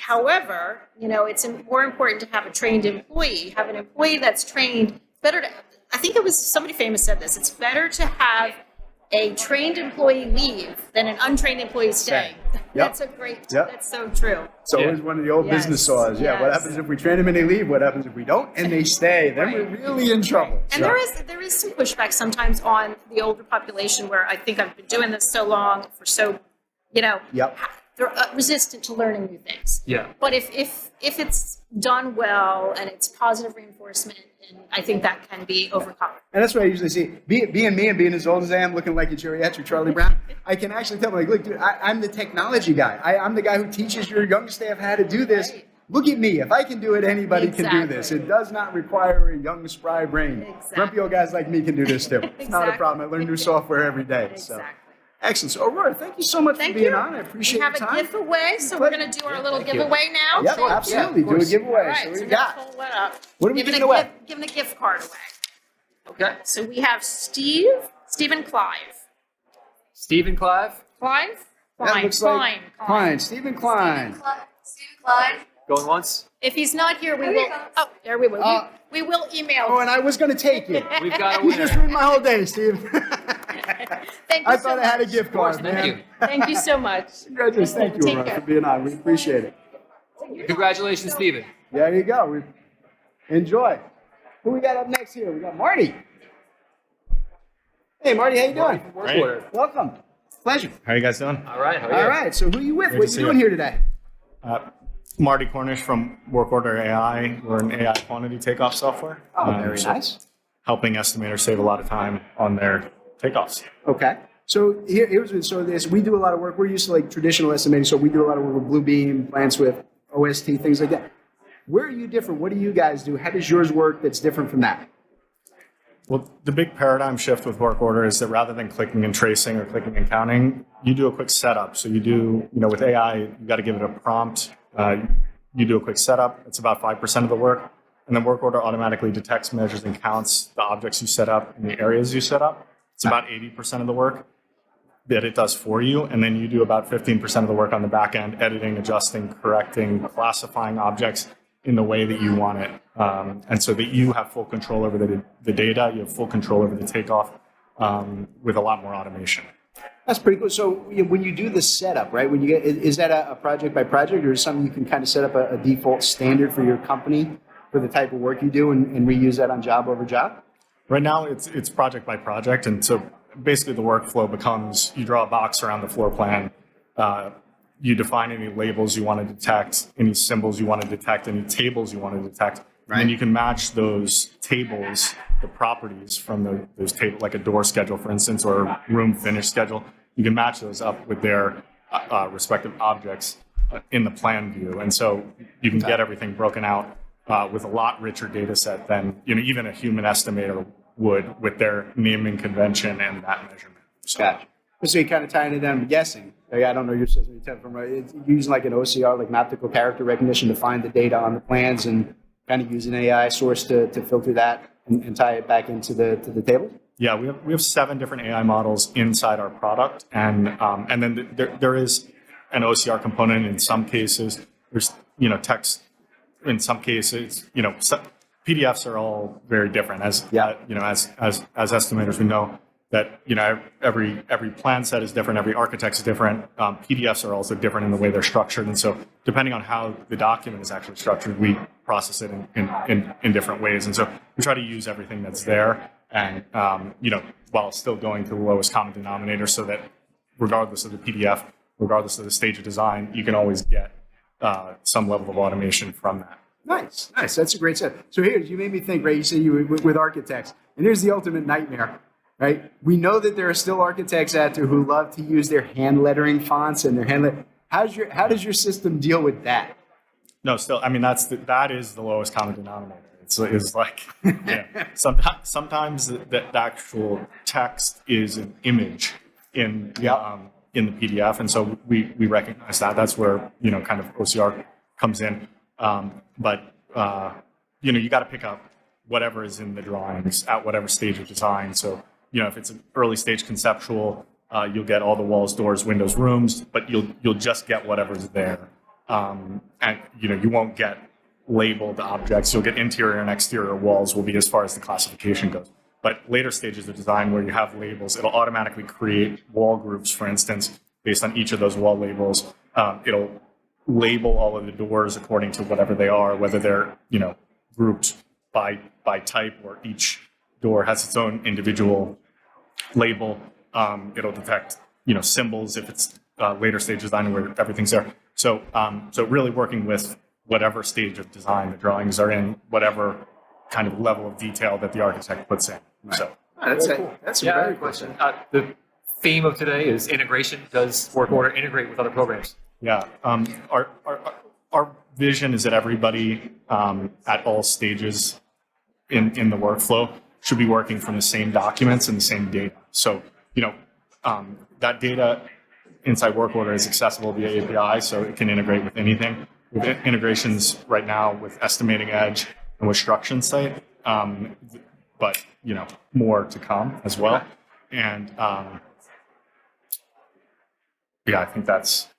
Speaker 6: However, it's more important to have a trained employee. Have an employee that's trained. I think it was somebody famous said this. It's better to have a trained employee leave than an untrained employee stay. That's that's so true.
Speaker 1: So it was one of the old business saws. What happens if we train them and they leave? What happens if we don't and they stay? Then we're really in trouble.
Speaker 6: And there is some pushback sometimes on the older population where I think I've been doing this so long they're resistant to learning new things. But if it's done well and it's positive reinforcement, and I think that can be overcome.
Speaker 1: And that's what I usually see. Being me and being as old as I am, looking like a geriatric Charlie Brown, I can actually tell them, like, look, dude, I'm the technology guy. I'm the guy who teaches your young staff how to do this. Look at me. If I can do it, anybody can do this. It does not require a young, spry brain. Grumpy old guys like me can do this too. It's not a problem. I learn new software every day. So. Excellent. So, Aurora, thank you so much for being on. I appreciate your time.
Speaker 6: We have a giveaway, so we're going to do our little giveaway now.
Speaker 1: Yep, absolutely. Do a giveaway.
Speaker 6: All right,
Speaker 1: so what do you
Speaker 6: we're
Speaker 1: got?
Speaker 6: gonna pull that up.
Speaker 1: What are we giving away?
Speaker 6: Giving a gift card away.
Speaker 2: Okay.
Speaker 6: So we have Stephen Clive.
Speaker 2: Stephen Clive?
Speaker 6: Klein.
Speaker 1: Stephen Klein.
Speaker 4: Stephen Klein.
Speaker 2: Going once?
Speaker 6: If he's not here, we will. Oh, there we will. We will email.
Speaker 1: Oh, and I was going to take it.
Speaker 2: We've got a
Speaker 1: You just
Speaker 2: winner.
Speaker 1: ruined my whole day, Steve.
Speaker 6: Thank you
Speaker 1: I thought I had a gift card, man.
Speaker 2: Thank you.
Speaker 6: Thank you so much.
Speaker 1: Congratulations. Thank you,
Speaker 6: Take
Speaker 1: Aurora,
Speaker 6: care.
Speaker 1: for being on. We appreciate it.
Speaker 2: Congratulations, Stephen.
Speaker 1: There you go. Enjoy. Who we got up next here? We got Marty. Hey, Marty, how you doing?
Speaker 2: Work
Speaker 5: Great.
Speaker 2: order.
Speaker 1: Welcome. Pleasure.
Speaker 5: How are you guys doing?
Speaker 2: All right. How are you?
Speaker 1: All right. So who are you with?
Speaker 5: Great
Speaker 1: What
Speaker 5: to
Speaker 1: are
Speaker 5: see
Speaker 1: you doing
Speaker 5: you.
Speaker 1: here today?
Speaker 5: Marty Cornish from Work Order AI. We're an AI quantity takeoff software.
Speaker 1: Oh, very nice.
Speaker 5: Helping estimators save a lot of time on their takeoffs.
Speaker 1: Okay. So here's we do a lot of work. We're used to like traditional estimating, so we do a lot of work with Bluebeam, PlanSwift, OST, things like that. Where are you different? What do you guys do? How does yours work that's different from that?
Speaker 5: Well, the big paradigm shift with Work Order is that rather than clicking and tracing or clicking and counting, you do a quick setup. So you do, with AI, you got to give it a prompt. You do a quick setup. It's about 5% of the work. And then Work Order automatically detects, measures, and counts the objects you set up and the areas you set up. It's about 80% of the work that it does for you. And then you do about 15% of the work on the back end, editing, adjusting, correcting, classifying objects in the way that you want it. And so that you have full control over the data, you have full control over the takeoff with a lot more automation.
Speaker 1: That's pretty cool. So when you do the setup, right? When you get, is that a project by project, or is something you can kind of set up a default standard for your company for the type of work you do and reuse that on job over job?
Speaker 5: Right now, it's project by project, and so basically the workflow becomes you draw a box around the floor plan, you define any labels you want to detect, any symbols you want to detect, any tables you want to detect, and then you can match those tables, the properties from those tables, like a door schedule, for instance, or a room finish schedule. You can match those up with their respective objects in the plan view, and so you can get everything broken out with a lot richer data set than even a human estimator would with their naming convention and that measurement.
Speaker 1: Gotcha. So you're kind of tying it down, I'm guessing. Like, I don't know your system from right. It's using like an OCR, like an optical character recognition, to find the data on the plans and kind of use an AI source to filter that and tie it back into the table.
Speaker 5: Yeah, we have 7 different AI models inside our product, and then there is an OCR component in some cases. There's text in some cases. PDFs are all very different. As estimators, we know
Speaker 7: that every plan set is different, every architect is different. PDFs are also different in the way they're structured, and so depending on how the document is actually structured, we process it in different ways. And so we try to use everything that's there, and while still going to the lowest common denominator, so that regardless of the PDF, regardless of the stage of design, you can always get some level of automation from that.
Speaker 1: Nice. That's a great set. So here, you made me think, right? You said you were with architects, and here's the ultimate nightmare, right? We know that there are still architects out there who love to use their hand lettering fonts and their how does your system deal with that?
Speaker 7: No, still, I mean, that is the lowest common denominator. It's like, sometimes the actual text is an image in the PDF, and so we recognize that. That's where kind of OCR comes in. But you got to pick up whatever is in the drawings at whatever stage of design. So if it's an early stage conceptual, you'll get all the walls, doors, windows, rooms, but you'll just get whatever's there, and you won't get labeled objects. You'll get interior and exterior walls will be as far as the classification goes. But later stages of design where you have labels, it'll automatically create wall groups, for instance, based on each of those wall labels. It'll label all of the doors according to whatever they are, whether they're grouped by type or each door has its own individual label. It'll detect symbols if it's later stage design where everything's there. So really working with whatever stage of design the drawings are in, whatever kind of level of detail that the architect puts in. Right. So
Speaker 1: that's a very question.
Speaker 2: The theme of today is integration. Does work order integrate with other programs?
Speaker 7: Yeah. Our vision is that everybody at all stages in the workflow should be working from the same documents and the same data. So that data inside work order is accessible via API, so it can integrate with anything. With integrations right now with Estimating Edge and with Struction Site, but more to come as well. And I think that's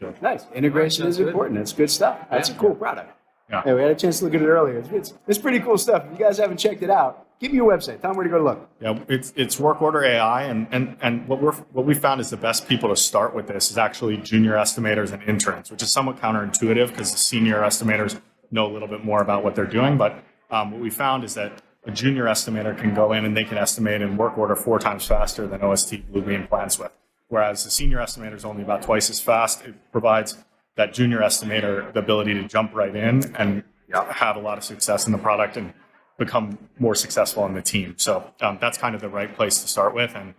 Speaker 7: good.
Speaker 1: Nice. Integration is important. It's good stuff. That's a cool product.
Speaker 7: Yeah.
Speaker 1: Hey, we had a chance to look at it earlier. It's pretty cool stuff. If you guys haven't checked it out, give me your website. Tell them where to go to look.
Speaker 7: Yeah, it's Work Order AI, and what we found is the best people to start with this is actually junior estimators and interns, which is somewhat counterintuitive because the senior estimators know a little bit more about what they're doing. But what we found is that a junior estimator can go in and they can estimate in Work Order 4 times faster than OST Bluebeam plans with. Whereas the senior estimator is only about twice as fast. It provides that junior estimator the ability to jump right in and have a lot of success in the product and become more successful on the team. So that's kind of the right place to start with. And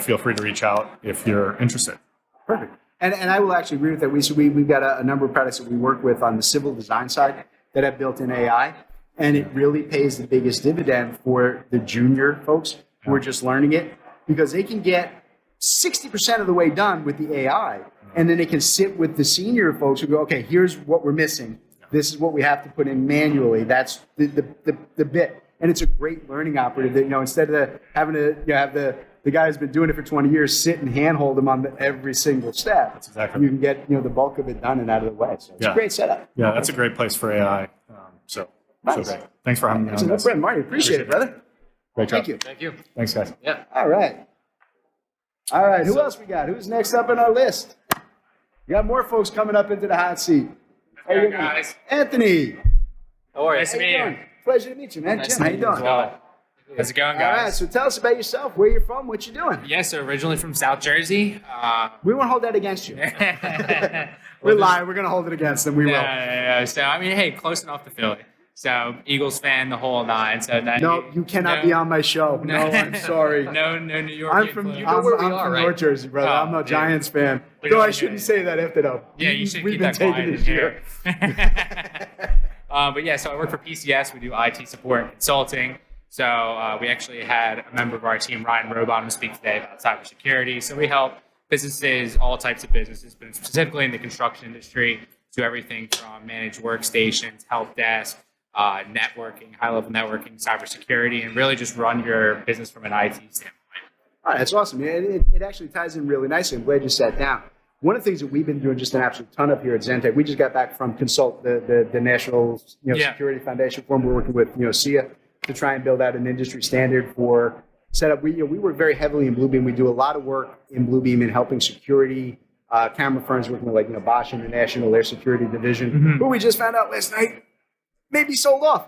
Speaker 7: feel free to reach out if you're interested.
Speaker 1: Perfect. And I will actually agree with that. We've got a number of products that we work with on the civil design side that have built-in AI, and it really pays the biggest dividend for the junior folks who are just learning it, because they can get 60% of the way done with the AI, and then they can sit with the senior folks who go, okay, here's what we're missing. This is what we have to put in manually. That's the bit. And it's a great learning operative that, instead of having to have the guy who's been doing it for 20 years sit and handhold them on every single step.
Speaker 7: That's exactly.
Speaker 1: You can get, the bulk of it done and out of the way. So it's a great setup.
Speaker 7: Yeah, that's a great place for AI. So great. Thanks for having me on.
Speaker 1: No problem, Marty. Appreciate it, brother.
Speaker 7: Great job.
Speaker 1: Thank you.
Speaker 2: Thank you.
Speaker 7: Thanks, guys.
Speaker 2: Yeah.
Speaker 1: All right. Who else we got? Who's next up on our list? We got more folks coming up into the hot seat. How you doing?
Speaker 8: Guys.
Speaker 1: Anthony.
Speaker 8: How are you? Nice
Speaker 1: How
Speaker 8: to
Speaker 1: you
Speaker 8: meet
Speaker 1: doing?
Speaker 8: you.
Speaker 1: Pleasure to meet you, man.
Speaker 8: Nice
Speaker 1: Jim,
Speaker 8: to
Speaker 1: how
Speaker 8: meet
Speaker 1: you
Speaker 8: you as
Speaker 1: doing?
Speaker 8: well. How's it going,
Speaker 1: All right,
Speaker 8: guys?
Speaker 1: so tell us about yourself, where you're from, what you're doing.
Speaker 8: Yeah, so originally from South Jersey.
Speaker 1: We won't hold that against you. We're
Speaker 8: Well,
Speaker 1: lying. We're going to hold it against them. We will.
Speaker 8: No. So, hey, close enough to Philly. So, Eagles fan, the whole nine. So
Speaker 1: No, you cannot be on my show. No, I'm sorry.
Speaker 8: No New York.
Speaker 1: I'm from,
Speaker 8: influence.
Speaker 1: I'm,
Speaker 2: where we
Speaker 1: I'm
Speaker 2: are,
Speaker 1: from
Speaker 2: right?
Speaker 1: North Jersey, brother.
Speaker 8: Oh,
Speaker 1: I'm a
Speaker 8: yeah.
Speaker 1: Giants fan.
Speaker 8: We
Speaker 1: Though
Speaker 8: don't
Speaker 1: I
Speaker 8: do
Speaker 1: shouldn't
Speaker 8: it.
Speaker 1: say that after though.
Speaker 8: Yeah, you should
Speaker 1: We've
Speaker 8: keep
Speaker 1: been
Speaker 8: that
Speaker 1: taking
Speaker 8: quiet
Speaker 1: this year.
Speaker 8: But yeah, so I work for PCS. We do IT support and consulting. So we actually had a member of our team, Ryan Robon, speak today about cybersecurity. So we help businesses, all types of businesses, but specifically in the construction industry, do everything from managed workstations, help desk, networking, high-level networking, cybersecurity, and really just run your business from an IT standpoint.
Speaker 1: All right, that's awesome. It actually ties in really nicely. I'm glad you sat down. One of the things that we've been doing just an absolute ton of here at Zentech, we just got back from Consult, the National Security Foundation Forum. We're working with SIA to try and build out an industry standard for setup. We work very heavily in Bluebeam. We do a lot of work in Bluebeam in helping security camera firms working with like Bosch International, their security division, who we just found out last night maybe sold off.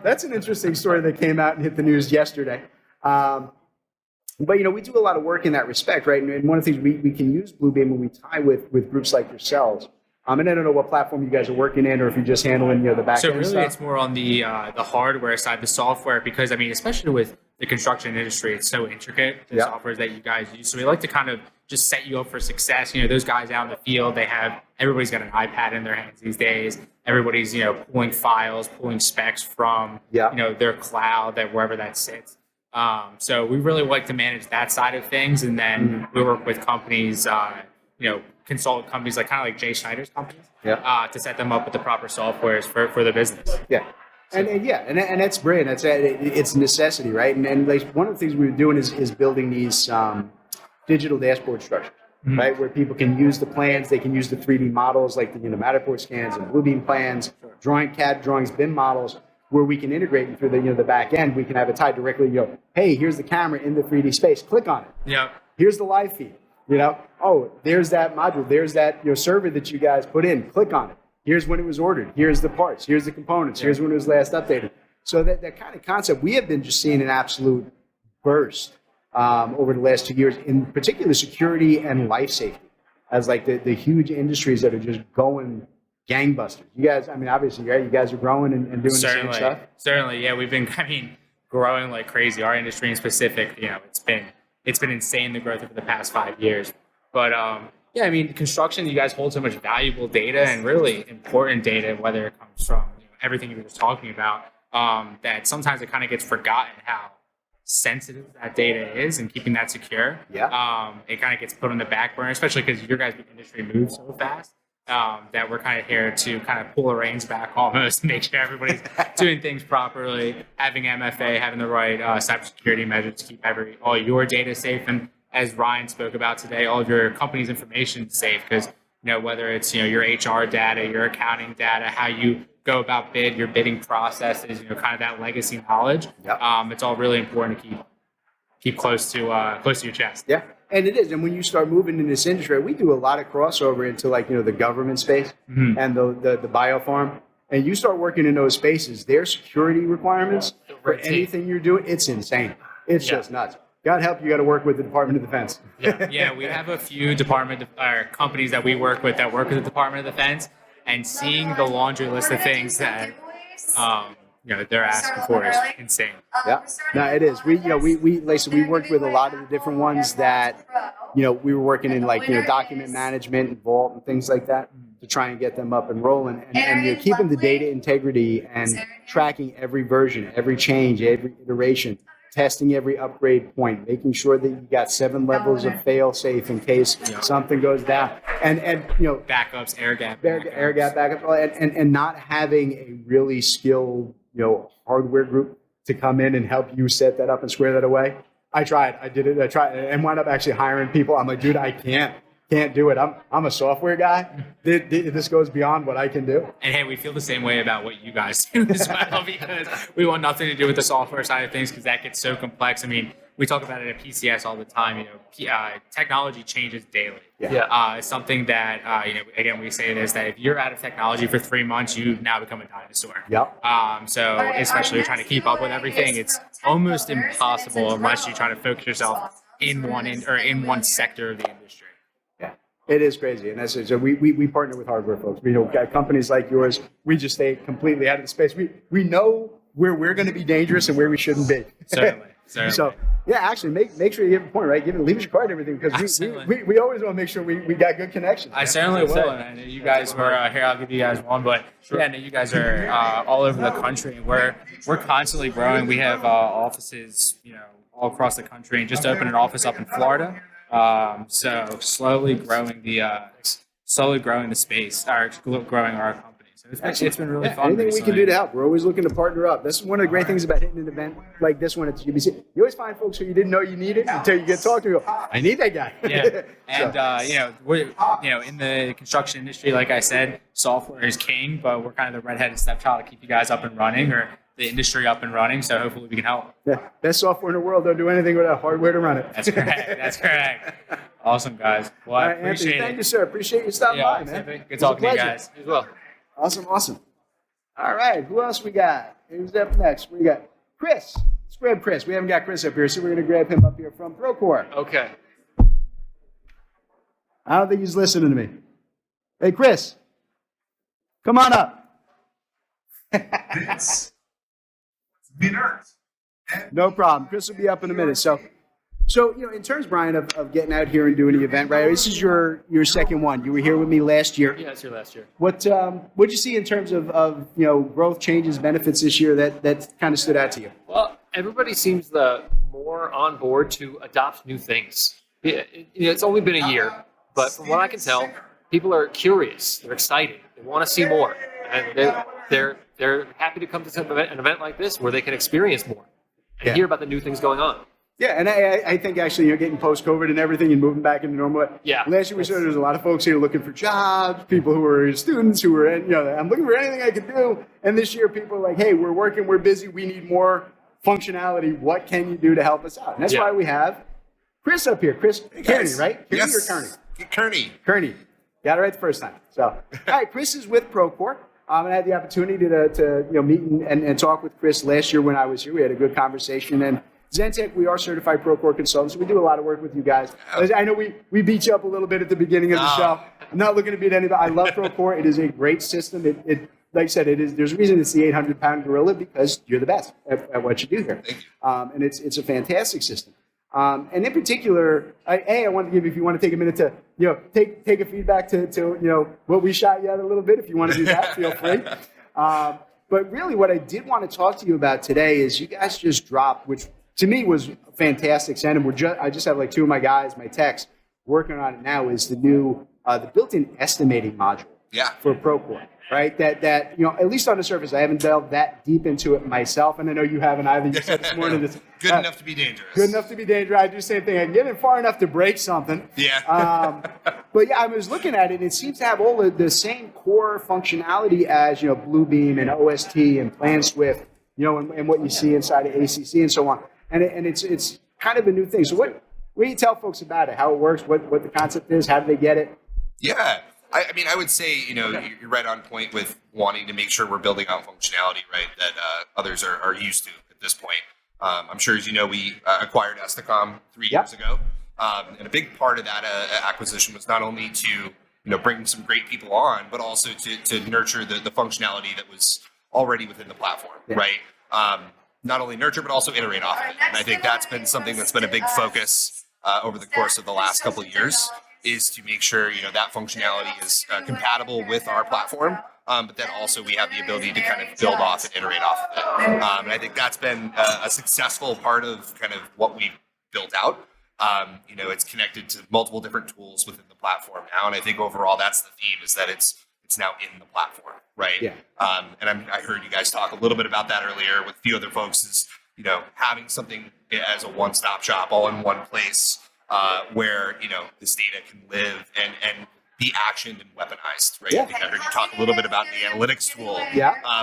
Speaker 1: That's an interesting story that came out and hit the news yesterday. But we do a lot of work in that respect, right? And one of the things we can use Bluebeam when we tie with groups like yourselves. And I don't know what platform you guys are working in, or if you're just handling the back
Speaker 8: So
Speaker 1: end
Speaker 8: really,
Speaker 1: stuff.
Speaker 8: it's more on the hardware side, the software, because I mean, especially with the construction industry, it's so intricate, the softwares that you guys use. So we like to kind of just set you up for success. Those guys out in the field, everybody's got an iPad in their hands these days. Everybody's pulling files, pulling specs from their cloud, that wherever that sits. So we really like to manage that side of things, and then we work with companies, consultant companies like Jay Schneider's companies, to set them up with the proper softwares for the business.
Speaker 1: Yeah. And that's brilliant. It's a necessity, right? And like one of the things we were doing is building these digital dashboard structures, right? Where people can use the plans, they can use the 3D models like the Matterport scans and Bluebeam plans, CAD drawings, BIM models, where we can integrate through the back end. We can have it tied directly. Hey, here's the camera in the 3D space. Click on it.
Speaker 8: Yeah.
Speaker 1: Here's the live feed. Oh, there's that module. There's that server that you guys put in. Click on it. Here's when it was ordered. Here's the parts. Here's the components. Here's when it was last updated. So that kind of concept, we have been just seeing an absolute burst over the last 2 years, in particular security and life safety, as like the huge industries that are just going gangbusters. You guys, I mean, obviously, right? You guys are growing and doing the same stuff.
Speaker 8: Certainly, yeah. We've been, growing like crazy. Our industry in specific, it's been insane, the growth over the past 5 years. But construction, you guys hold so much valuable data and really important data, whether it comes from everything you were just talking about, that sometimes it kind of gets forgotten how sensitive that data is, and keeping that secure. Yeah. It kind of gets put on the back burner, especially because your guys' industry moves so fast. That we're kind of here to kind of pull the reins back almost, make sure everybody's doing things properly, having MFA, having the right cybersecurity measures to keep all your data safe, and as Ryan spoke about today, all of your company's information safe, because whether it's your HR data, your accounting data, how you go about your bidding processes, kind of that legacy knowledge. Yep. It's all really important to keep close to your chest.
Speaker 1: Yeah. And it is. And when you start moving in this industry, we do a lot of crossover into the government space and the biofarm. And you start working in those spaces, their security requirements for anything you're doing, it's insane. It's just nuts. God help you got to work with the Department of Defense.
Speaker 8: Yeah, we have a few companies that we work with that work with the Department of Defense, and seeing the laundry list of things that they're asking for is insane.
Speaker 1: Yeah, no, it is. We worked with a lot of the different ones that we were working in document management and vault and things like that to try and get them up and rolling, and keeping the data integrity and tracking every version, every change, every iteration, testing every upgrade point, making sure that you got 7 levels of fail safe in case something goes down, and
Speaker 8: backups, air gap
Speaker 1: backups, and not having a really skilled hardware group to come in and help you set that up and square that away. I tried and wound up actually hiring people. I'm like, dude, I can't do it. I'm a software guy. This goes beyond what I can do.
Speaker 8: And hey, we feel the same way about what you guys do as well, because we want nothing to do with the software side of things, because that gets so complex. I mean, we talk about it at PCS all the time. Technology changes daily. It's something that again, we say this, that if you're out of technology for 3 months, you now become a dinosaur.
Speaker 1: Yep.
Speaker 8: So especially trying to keep up with everything, it's almost impossible unless you try to focus yourself in one sector of the industry.
Speaker 1: It is crazy, and so we partner with hardware folks. We got companies like yours. We just stay completely out of the space. We know where we're going to be dangerous and where we shouldn't be.
Speaker 8: Certainly.
Speaker 1: So actually, make sure you have a point, right? Leave us your card and everything, because we always want to make sure we got good connections.
Speaker 8: I certainly will. And I know you guys were here. I'll give you guys one, but I know you guys are all over the country, and we're constantly growing. We have offices, all across the country, and just opened an office up in Florida. So slowly growing the space, growing our company. So it's been really fun.
Speaker 1: Anything we can do to help. We're always looking to partner up. That's one of the great things about hitting an event like this one at the GBC. You always find folks who you didn't know you needed until you get talked to. You go, I need that guy.
Speaker 8: Yeah, and we're in the construction industry, like I said, software is king, but we're kind of the redheaded stepchild to keep you guys up and running, or the industry up and running. So hopefully we can help.
Speaker 1: Yeah, best software in the world. Don't do anything without hardware to run it.
Speaker 8: That's correct. That's correct. Awesome, guys. Well,
Speaker 1: All
Speaker 8: I
Speaker 1: right, Anthony,
Speaker 8: appreciate
Speaker 1: thank
Speaker 8: it.
Speaker 1: you, sir. Appreciate you stopping by, man.
Speaker 8: Good
Speaker 1: It was a
Speaker 8: talking to you
Speaker 1: pleasure.
Speaker 8: guys as well.
Speaker 1: Awesome. All right, who else we got? Who's up next? We got Chris. Let's grab Chris. We haven't got Chris up here, so we're going to grab him up here from Procore.
Speaker 2: Okay.
Speaker 1: I don't think he's listening to me. Hey, Chris, come on up. No problem. Chris will be up in a minute. So in terms, Brian, of getting out here and doing the event, right? This is your second one. You were here with me last year.
Speaker 2: Yeah, it's your last year.
Speaker 1: What'd you see in terms of growth, changes, benefits this year that kind of stood out to you?
Speaker 2: Well, everybody seems more on board to adopt new things. It's only been a year, but from what I can tell, people are curious. They're excited. They want to see more, and they're happy to come to an event like this where they can experience more and hear about the new things going on.
Speaker 1: Yeah, and I think actually you're getting post-COVID and everything and moving back into normal.
Speaker 2: Yeah.
Speaker 1: Last year we saw there was a lot of folks here looking for jobs, people who were students who were, I'm looking for anything I could do. And this year people are like, hey, we're working, we're busy, we need more functionality. What can you do to help us out? And that's why we have Chris up here. Chris Kearney, right? Kearney or Kearney? Kearney. Got it right the first time. So, all right, Chris is with Procore. And I had the opportunity to meet and talk with Chris last year when I was here. We had a good conversation. And Zentek, we are certified Procore consultants. We do a lot of work with you guys. I know we beat you up a little bit at the beginning of the show. I'm not looking to beat anybody. I love Procore. It is a great system. It like I said, it is. There's a reason it's the 800-pound gorilla because you're the best at what you do here. And it's a fantastic system. And in particular, I wanted to give you, if you want to take a minute to take a feedback to what we shot you at a little bit. If you want to do that, feel free. But really, what I did want to talk to you about today is you guys just dropped, which to me was fantastic. And I just have like two of my guys, my techs, working on it now. Is the new the built-in estimating module for Procore, right? That at least on the surface, I haven't delved that deep into it myself, and I know you haven't either. You said this morning it's
Speaker 9: good enough to be dangerous.
Speaker 1: Good enough to be dangerous. I do the same thing. I can get it far enough to break something.
Speaker 9: Yeah.
Speaker 1: But yeah, I was looking at it, and it seems to have all the same core functionality as Bluebeam and OST and PlanSwift, and what you see inside of ACC and so on. And it's kind of a new thing. So what do you tell folks about it? How it works? What the concept is? How do they get it?
Speaker 9: Yeah. I would say, you're right on point with wanting to make sure we're building out functionality, right, that others are used to at this point. I'm sure, as you know, we acquired Esticom 3 years ago. And a big part of that acquisition was not only to, bring some great people on, but also to nurture the functionality that was already within the platform, right? Not only nurture, but also iterate off of it. And I think that's been something that's been a big focus over the course of the last couple of years, is to make sure that functionality is compatible with our platform, but then also we have the ability to kind of build off and iterate off of it. And I think that's been a successful part of kind of what we've built out. It's connected to multiple different tools within the platform now, and I think overall that's the theme, is that it's now in the platform, right?
Speaker 1: Yeah.
Speaker 9: And I heard you guys talk a little bit about that earlier with a few other folks, is having something as a one-stop shop all in one place, where this data can live and be actioned and weaponized, right?
Speaker 1: Yeah.
Speaker 9: I think I heard you talk a little bit about the analytics tool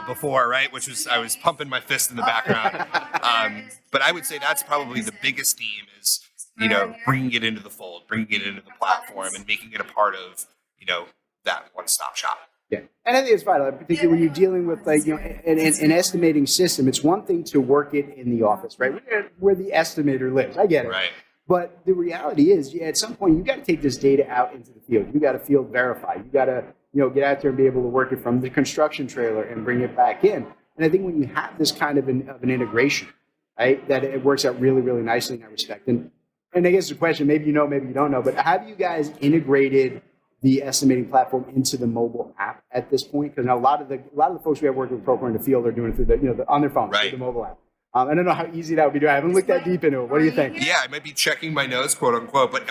Speaker 9: before, right? Which was, I was pumping my fist in the background. But I would say that's probably the biggest theme, is bringing it into the fold, bringing it into the platform, and making it a part of that one-stop shop.
Speaker 1: Yeah, and I think it's vital, particularly when you're dealing with an estimating system. It's one thing to work it in the office, right? Where the estimator lives. I get it.
Speaker 9: Right.
Speaker 1: But the reality is, at some point, you got to take this data out into the field. You got to field verify. You got to, get out there and be able to work it from the construction trailer and bring it back in. And I think when you have this kind of an integration, right, that it works out really, really nicely in that respect. And I guess the question, maybe maybe you don't know, but have you guys integrated the estimating platform into the mobile app at this point? Because now a lot of the folks we have working with Procore in the field are doing it through on their phones,
Speaker 9: right,
Speaker 1: through the mobile app. I don't know how easy that would be to do. I haven't looked that deep into it. What do you think?
Speaker 9: Yeah, I might be checking my notes, quote unquote, but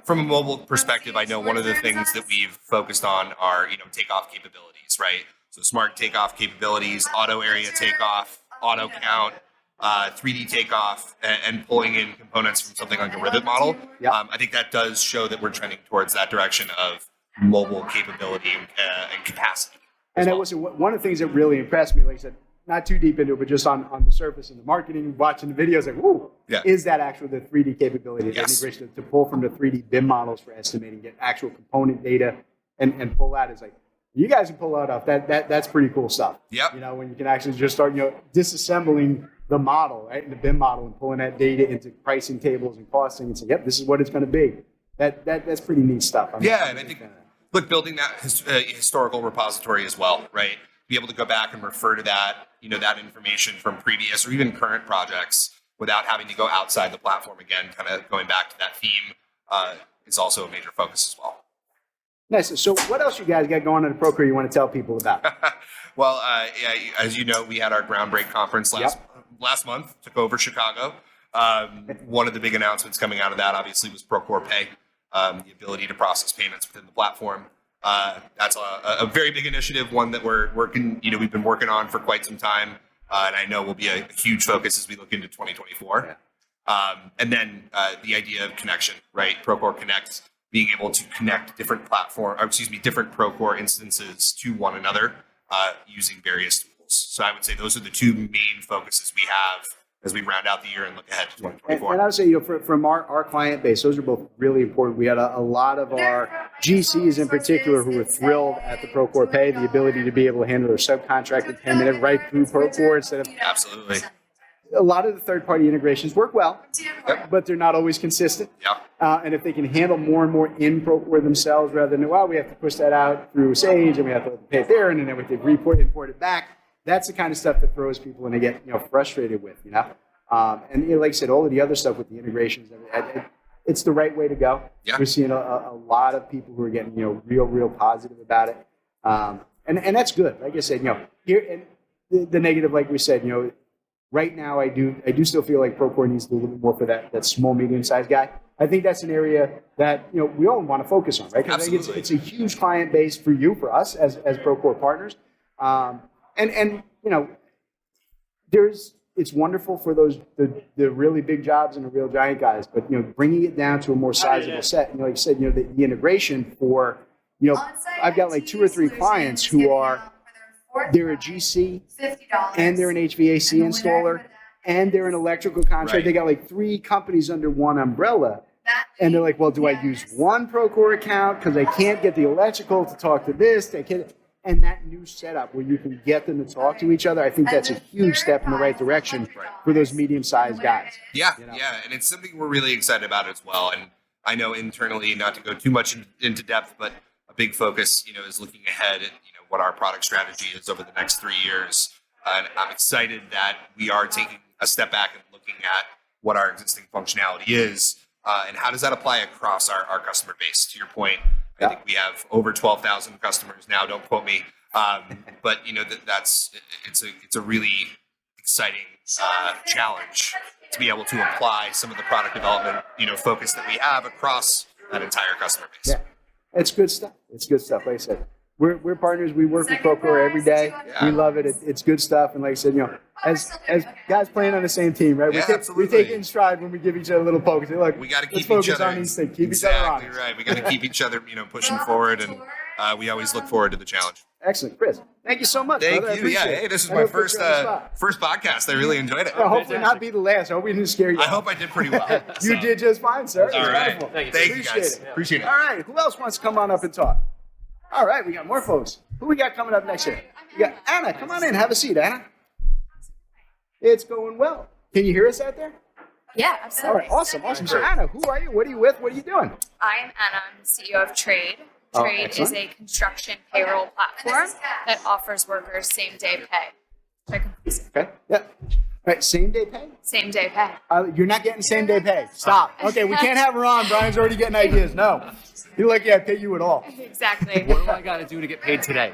Speaker 9: from a mobile perspective, I know one of the things that we've focused on are, takeoff capabilities, right? So smart takeoff capabilities, auto area takeoff, auto count, 3D takeoff, and pulling in components from something like a rivet model.
Speaker 1: Yep.
Speaker 9: I think that does show that we're trending towards that direction of mobile capability and capacity.
Speaker 1: And that was one of the things that really impressed me. Like I said, not too deep into it, but just on the surface and the marketing, watching the videos, like, whoo,
Speaker 9: Yeah.
Speaker 1: is that actually the 3D capability, the
Speaker 9: Yes.
Speaker 1: integration to pull from the 3D BIM models for estimating, get actual component data, and pull that? Is like, you guys can pull that off. That's pretty cool stuff.
Speaker 9: Yep.
Speaker 1: You know, when you can actually just start, disassembling the model, right, the BIM model, and pulling that data into pricing tables and costing, and say, yep, this is what it's going to be. That's pretty neat stuff.
Speaker 9: Yeah, and I think, look, building that historical repository as well, right? Be able to go back and refer to that, that information from previous or even current projects without having to go outside the platform again, kind of going back to that theme is also a major focus as well.
Speaker 1: Nice. So what else you guys got going on at Procore you want to tell people about?
Speaker 9: Well, as you know, we had our Groundbreak conference last month, took over Chicago. One of the big announcements coming out of that, obviously, was Procore Pay, the ability to process payments within the platform. That's a very big initiative, one that we're working, we've been working on for quite some time, and I know will be a huge focus as we look into 2024. And then the idea of connection, right? Procore Connect, being able to connect different different Procore instances to one another using various tools. So I would say those are the two main focuses we have as we round out the year and look ahead to 2024.
Speaker 1: And I would say, from our client base, those are both really important. We had a lot of our GCs in particular who were thrilled at the Procore Pay, the ability to be able to handle their subcontracted payment right through Procore instead of.
Speaker 9: Absolutely.
Speaker 1: A lot of the third-party integrations work well, but they're not always consistent.
Speaker 9: Yeah.
Speaker 1: And if they can handle more and more in Procore themselves, rather than, we have to push that out through Sage and we have to pay it there and then we have to import it back. That's the kind of stuff that throws people and they get frustrated with, And like I said, all of the other stuff with the integrations, it's the right way to go.
Speaker 9: Yeah.
Speaker 1: We're seeing a lot of people who are getting real positive about it, and that's good. Like I said, here and the negative, like we said, right now I do still feel like Procore needs to do a little bit more for that small medium sized guy. I think that's an area that we all want to focus on, right? Because I think it's a huge client base for us as Procore partners. And it's wonderful for the really big jobs and the real giant guys, but bringing it down to a more sizable set. And like you said, the integration for I've got like 2 or 3 clients who they're a GC and they're an HVAC installer and they're an electrical contractor.
Speaker 9: Right.
Speaker 1: They got like 3 companies under one umbrella. And they're like, well, do I use one Procore account because I can't get the electrical to talk to this? They can't. And that new setup where you can get them to talk to each other, I think that's a huge step in the right direction for those medium-sized guys.
Speaker 9: Yeah, and it's something we're really excited about as well. And I know internally, not to go too much into depth, but a big focus, is looking ahead at what our product strategy is over the next 3 years. And I'm excited that we are taking a step back and looking at what our existing functionality is, and how does that apply across our customer base. To your point, I think we have over 12,000 customers now. Don't quote me, but it's a really exciting challenge to be able to apply some of the product development focus that we have across that entire customer base.
Speaker 1: Yeah, it's good stuff. It's good stuff. Like I said, we're partners. We work with Procore every day.
Speaker 9: Yeah.
Speaker 1: We love it. It's good stuff. And like I said, as guys playing on the same team, right?
Speaker 9: Yeah,
Speaker 1: we
Speaker 9: absolutely.
Speaker 1: take it in stride when we give each other a little poke. Say, look,
Speaker 9: We got to
Speaker 1: let's
Speaker 9: keep
Speaker 1: focus
Speaker 9: each other
Speaker 1: on these things. Keep each other
Speaker 9: exactly
Speaker 1: honest.
Speaker 9: right. We got to keep each other pushing forward, and we always look forward to the challenge.
Speaker 1: Excellent, Chris. Thank you so much.
Speaker 9: Thank
Speaker 1: brother. I
Speaker 9: you.
Speaker 1: appreciate
Speaker 9: Yeah,
Speaker 1: it.
Speaker 9: hey, this is
Speaker 1: I
Speaker 9: my
Speaker 1: know it puts
Speaker 9: first
Speaker 1: you on the spot.
Speaker 9: first podcast. I really enjoyed it.
Speaker 1: Hopefully not be the last. I hope we didn't scare you.
Speaker 9: I hope I did pretty well.
Speaker 1: You did just fine, sir. It was
Speaker 9: All right.
Speaker 1: wonderful.
Speaker 2: Thank you.
Speaker 9: Thank you,
Speaker 1: Appreciate
Speaker 9: guys.
Speaker 1: it.
Speaker 9: Appreciate it.
Speaker 1: All right. Who else wants to come on up and talk? All right. We got more folks. Who we got coming up next here? We got Anna. Come on in. Have a seat, Anna. It's going well. Can you hear us out there?
Speaker 4: Yeah,
Speaker 1: All
Speaker 4: absolutely.
Speaker 1: right. Awesome. So Anna, who are you? What are you with? What are you doing?
Speaker 4: I'm Anna. I'm the CEO of Trade.
Speaker 1: Oh,
Speaker 4: Trade is
Speaker 1: excellent.
Speaker 4: a construction payroll platform that offers workers same-day pay.
Speaker 1: Okay. Yeah. All right. Same day pay?
Speaker 4: Same-day pay.
Speaker 1: You're not getting same day pay. Stop. Okay. We can't have her on. Brian's already getting ideas. No. You're like, I pay you at all.
Speaker 4: Exactly.
Speaker 2: What do I got to do to get paid today?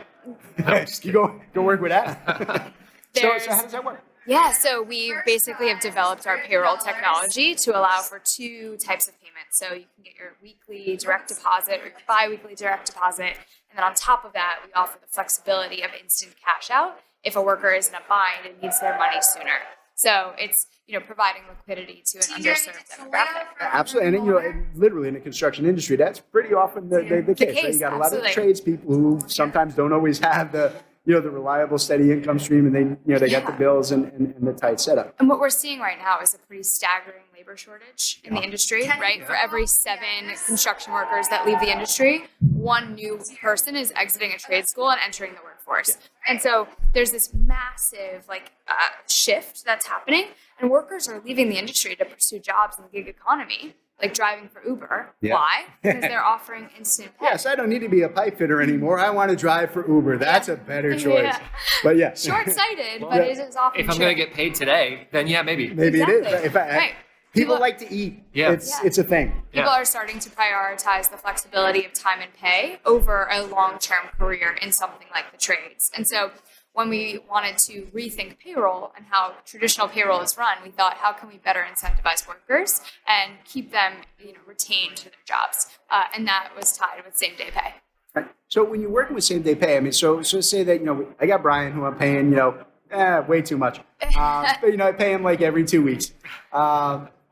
Speaker 1: You go work with that. So
Speaker 4: There's-
Speaker 1: how does that work?
Speaker 4: Yeah, so we basically have developed our payroll technology to allow for 2 types of payments. So you can get your weekly direct deposit or your bi-weekly direct deposit. And then on top of that, we offer the flexibility of instant cash out if a worker is in a bind and needs their money sooner. So it's, providing liquidity to an underserved demographic.
Speaker 1: Absolutely, and literally in the construction industry, that's pretty often the case. Right?
Speaker 4: case,
Speaker 1: You got a lot of
Speaker 4: absolutely.
Speaker 1: tradespeople who sometimes don't always have the the reliable, steady income stream, and they got the bills and the tight setup.
Speaker 10: And what we're seeing right now is a pretty staggering labor shortage in the industry, right? For every 7 construction workers that leave the industry, 1 new person is exiting a trade school and entering the workforce. And so there's this massive shift that's happening, and workers are leaving the industry to pursue jobs in the gig economy, like driving for Uber.
Speaker 1: Yeah.
Speaker 10: Why? Because they're offering instant pay.
Speaker 1: Yes, I don't need to be a pipe fitter anymore. I want to drive for Uber. That's a better choice.
Speaker 10: Yeah.
Speaker 1: But yeah.
Speaker 10: Short-sighted, but it is often
Speaker 2: If I'm
Speaker 10: true.
Speaker 2: going to get paid today, then yeah, maybe.
Speaker 1: Maybe it is.
Speaker 10: Exactly.
Speaker 1: Right. People like to eat.
Speaker 2: Yeah.
Speaker 1: It's a thing.
Speaker 10: People are starting to prioritize the flexibility of time and pay over a long-term career in something like the trades. And so when we wanted to rethink payroll and how traditional payroll is run, we thought, how can we better incentivize workers and keep them retained to their jobs? And that was tied with same-day pay.
Speaker 1: Right. So when you're working with same-day pay, I mean, so say that, I got Brian, who I'm paying, way too much. But, I pay him like every 2 weeks.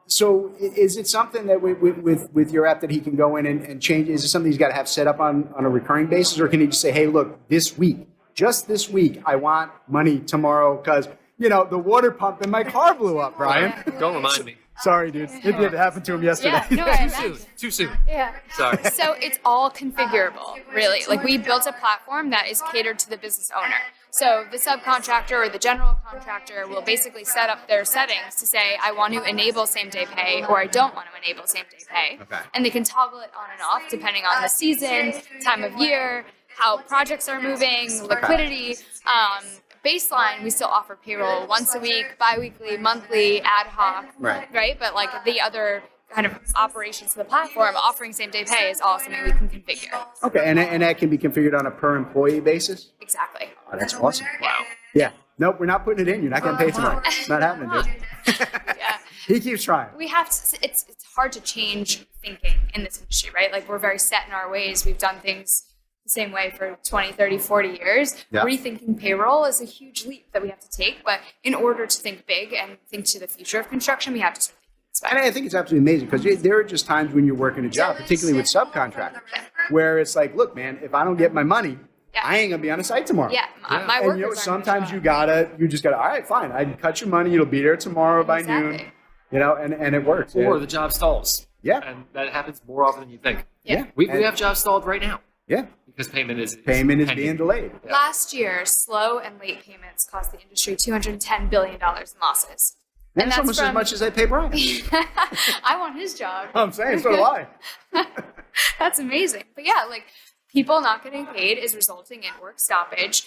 Speaker 1: So is it something that with your app that he can go in and change? Is it something he's got to have set up on a recurring basis? Or can he just say, hey, look, just this week, I want money tomorrow because, the water pump in my car blew up, Brian.
Speaker 2: Don't remind me.
Speaker 1: Sorry, dude. It did happen to him yesterday.
Speaker 10: Yeah, no, I
Speaker 2: Too
Speaker 10: imagine.
Speaker 2: soon. Too soon.
Speaker 10: Yeah.
Speaker 2: Sorry.
Speaker 10: So it's all configurable, really. Like we built a platform that is catered to the business owner. So the subcontractor or the general contractor will basically set up their settings to say, I want to enable same-day pay or I don't want to enable same-day pay.
Speaker 1: Okay.
Speaker 10: And they can toggle it on and off depending on the season, time of year, how projects are moving, liquidity. Baseline, we still offer payroll once a week, bi-weekly, monthly, ad hoc, right? But like the other kind of operations of the platform, offering same-day pay is all something we can configure.
Speaker 1: Okay, and that can be configured on a per employee basis?
Speaker 10: Exactly.
Speaker 1: Oh, that's awesome.
Speaker 2: Wow.
Speaker 1: Yeah. Nope, we're not putting it in. You're not getting paid tonight. It's not happening, dude.
Speaker 10: Yeah.
Speaker 1: He keeps trying.
Speaker 10: We have to, it's hard to change thinking in this industry, right? Like we're very set in our ways. We've done things the same way for 20, 30, 40 years.
Speaker 1: Yeah.
Speaker 10: Rethinking payroll is a huge leap that we have to take. But in order to think big and think to the future of construction, we have to start thinking this way.
Speaker 1: And I think it's absolutely amazing because there are just times when you're working a job, particularly with subcontractors, where it's like, look, man, if I don't get my money, I ain't gonna be on a site tomorrow.
Speaker 10: Yeah, my
Speaker 1: And
Speaker 10: workers
Speaker 1: you know,
Speaker 10: aren't
Speaker 1: sometimes
Speaker 10: gonna
Speaker 1: you just gotta, all right, fine, I can cut your money, it'll be there tomorrow by noon.
Speaker 10: Exactly.
Speaker 1: And it works.
Speaker 2: Or the job stalls.
Speaker 1: Yeah.
Speaker 2: And that happens more often than you think.
Speaker 10: Yeah.
Speaker 2: We
Speaker 1: And-
Speaker 2: have jobs stalled right now
Speaker 1: Yeah.
Speaker 2: because payment is
Speaker 1: Payment is
Speaker 2: pending.
Speaker 1: being delayed.
Speaker 2: Yeah.
Speaker 10: Last year, slow and late payments cost the industry $210 billion in losses.
Speaker 1: That's
Speaker 10: that's
Speaker 1: almost as
Speaker 10: from-
Speaker 1: much as I pay Brian.
Speaker 10: I want his job.
Speaker 1: I'm saying, so do I.
Speaker 10: That's amazing. But yeah, like people not getting paid is resulting in work stoppage,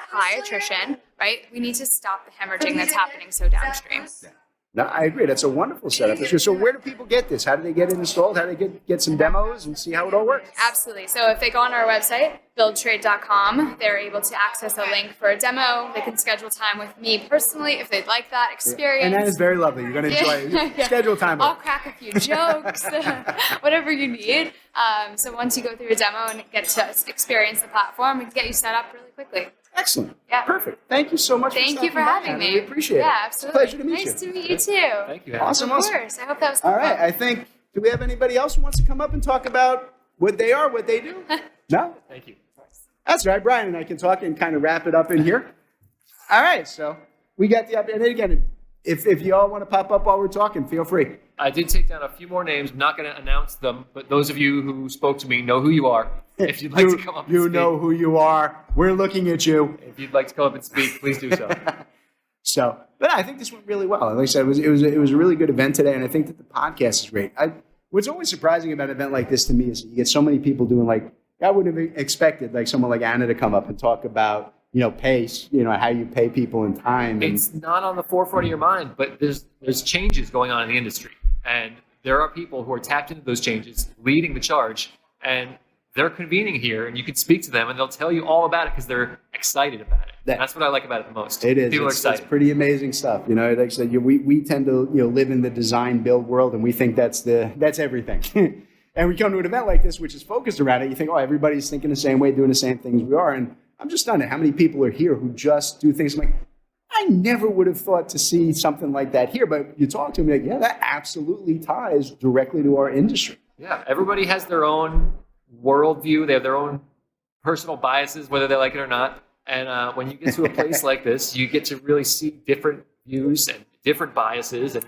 Speaker 10: high attrition, right? We need to stop the hemorrhaging that's happening so downstream.
Speaker 1: No, I agree. That's a wonderful setup. So where do people get this? How do they get it installed? How do they get some demos and see how it all works?
Speaker 10: Absolutely. So if they go on our website, buildtrade.com, they're able to access a link for a demo. They can schedule time with me personally if they'd like that experience.
Speaker 1: And that is very lovely. You're going to enjoy it.
Speaker 10: Yeah.
Speaker 1: Schedule time.
Speaker 10: I'll crack a few jokes, whatever you need. So once you go through a demo and get to experience the platform, we can get you set up really quickly.
Speaker 1: Excellent.
Speaker 10: Yeah.
Speaker 1: Perfect. Thank you so much
Speaker 10: Thank you for
Speaker 1: stopping by.
Speaker 10: having
Speaker 1: I
Speaker 10: me.
Speaker 1: really appreciate it.
Speaker 10: Yeah,
Speaker 1: It's a
Speaker 10: absolutely.
Speaker 1: pleasure to meet you.
Speaker 10: Nice to meet you too.
Speaker 2: Thank you.
Speaker 1: Awesome.
Speaker 10: Of
Speaker 1: Awesome.
Speaker 10: course. I hope that was
Speaker 1: All
Speaker 10: fun.
Speaker 1: right. I think, do we have anybody else who wants to come up and talk about what they are, what they do? No?
Speaker 2: Thank you.
Speaker 1: That's right. Brian and I can talk and kind of wrap it up in here. All right. So we got the update. And again, if you all want to pop up while we're talking, feel free.
Speaker 2: I did take down a few more names. I'm not going to announce them, but those of you who spoke to me know who you are. If you'd like to come up and
Speaker 1: You
Speaker 2: speak,
Speaker 1: know who you are. We're looking at you.
Speaker 2: if you'd like to come up and speak, please do so.
Speaker 1: So, but I think this went really well. Like I said, it was a really good event today, and I think that the podcast is great. What's always surprising about an event like this to me is that you get so many people doing like I wouldn't have expected like someone like Anna to come up and talk about pace, how you pay people in time. And,
Speaker 2: It's not on the forefront of your mind, but there's changes going on in the industry, and there are people who are tapped into those changes, leading the charge, and they're convening here, and you can speak to them, and they'll tell you all about it because they're excited about it. That's what I like about it the most.
Speaker 1: It is.
Speaker 2: People are
Speaker 1: It's
Speaker 2: excited.
Speaker 1: pretty amazing stuff. Like I said, we tend to live in the design build world, and we think that's everything. And we come to an event like this, which is focused around it. You think, oh, everybody's thinking the same way, doing the same things we are. And I'm just stunned at how many people are here who just do things. I'm like, I never would have thought to see something like that here. But you talk to them, like, yeah, that absolutely ties directly to our industry.
Speaker 2: Yeah, everybody has their own worldview. They have their own personal biases, whether they like it or not. And when you get to a place like this, you get to really see different views and different biases and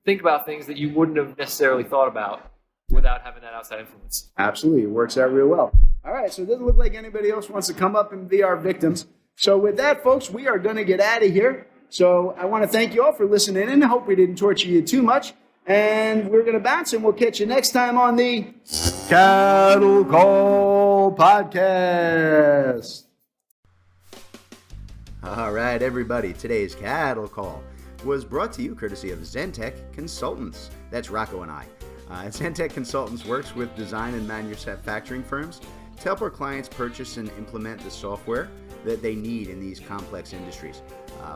Speaker 2: think about things that you wouldn't have necessarily thought about without having that outside influence.
Speaker 1: Absolutely. It works out real well. All right. So it doesn't look like anybody else wants to come up and be our victims. So with that, folks, we are going to get out of here. So I want to thank you all for listening in. I hope we didn't torture you too much. And we're going to bounce, and we'll catch you next time on the Cattle Call Podcast. All right, everybody. Today's Cattle Call was brought to you courtesy of Zentech Consultants. That's Rocco and I. Zentech Consultants works with design and manufacturing firms to help our clients purchase and implement the software that they need in these complex industries.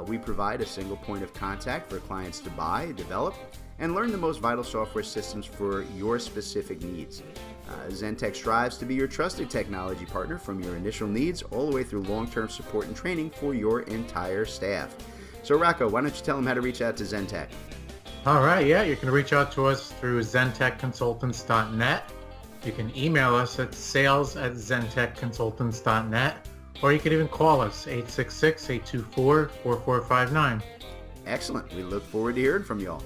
Speaker 1: We provide a single point of contact for clients to buy, develop, and learn the most vital software systems for your specific needs. Zentech strives to be your trusted technology partner from your initial needs all the way through long-term support and training for your entire staff. So Rocco, why don't you tell them how to reach out to Zentech?
Speaker 11: All right, yeah, you can reach out to us through zentechconsultants.net. You can email us at sales@zentechconsultants.net, or you can even call us 866-824-4459.
Speaker 1: Excellent. We look forward to hearing from you all.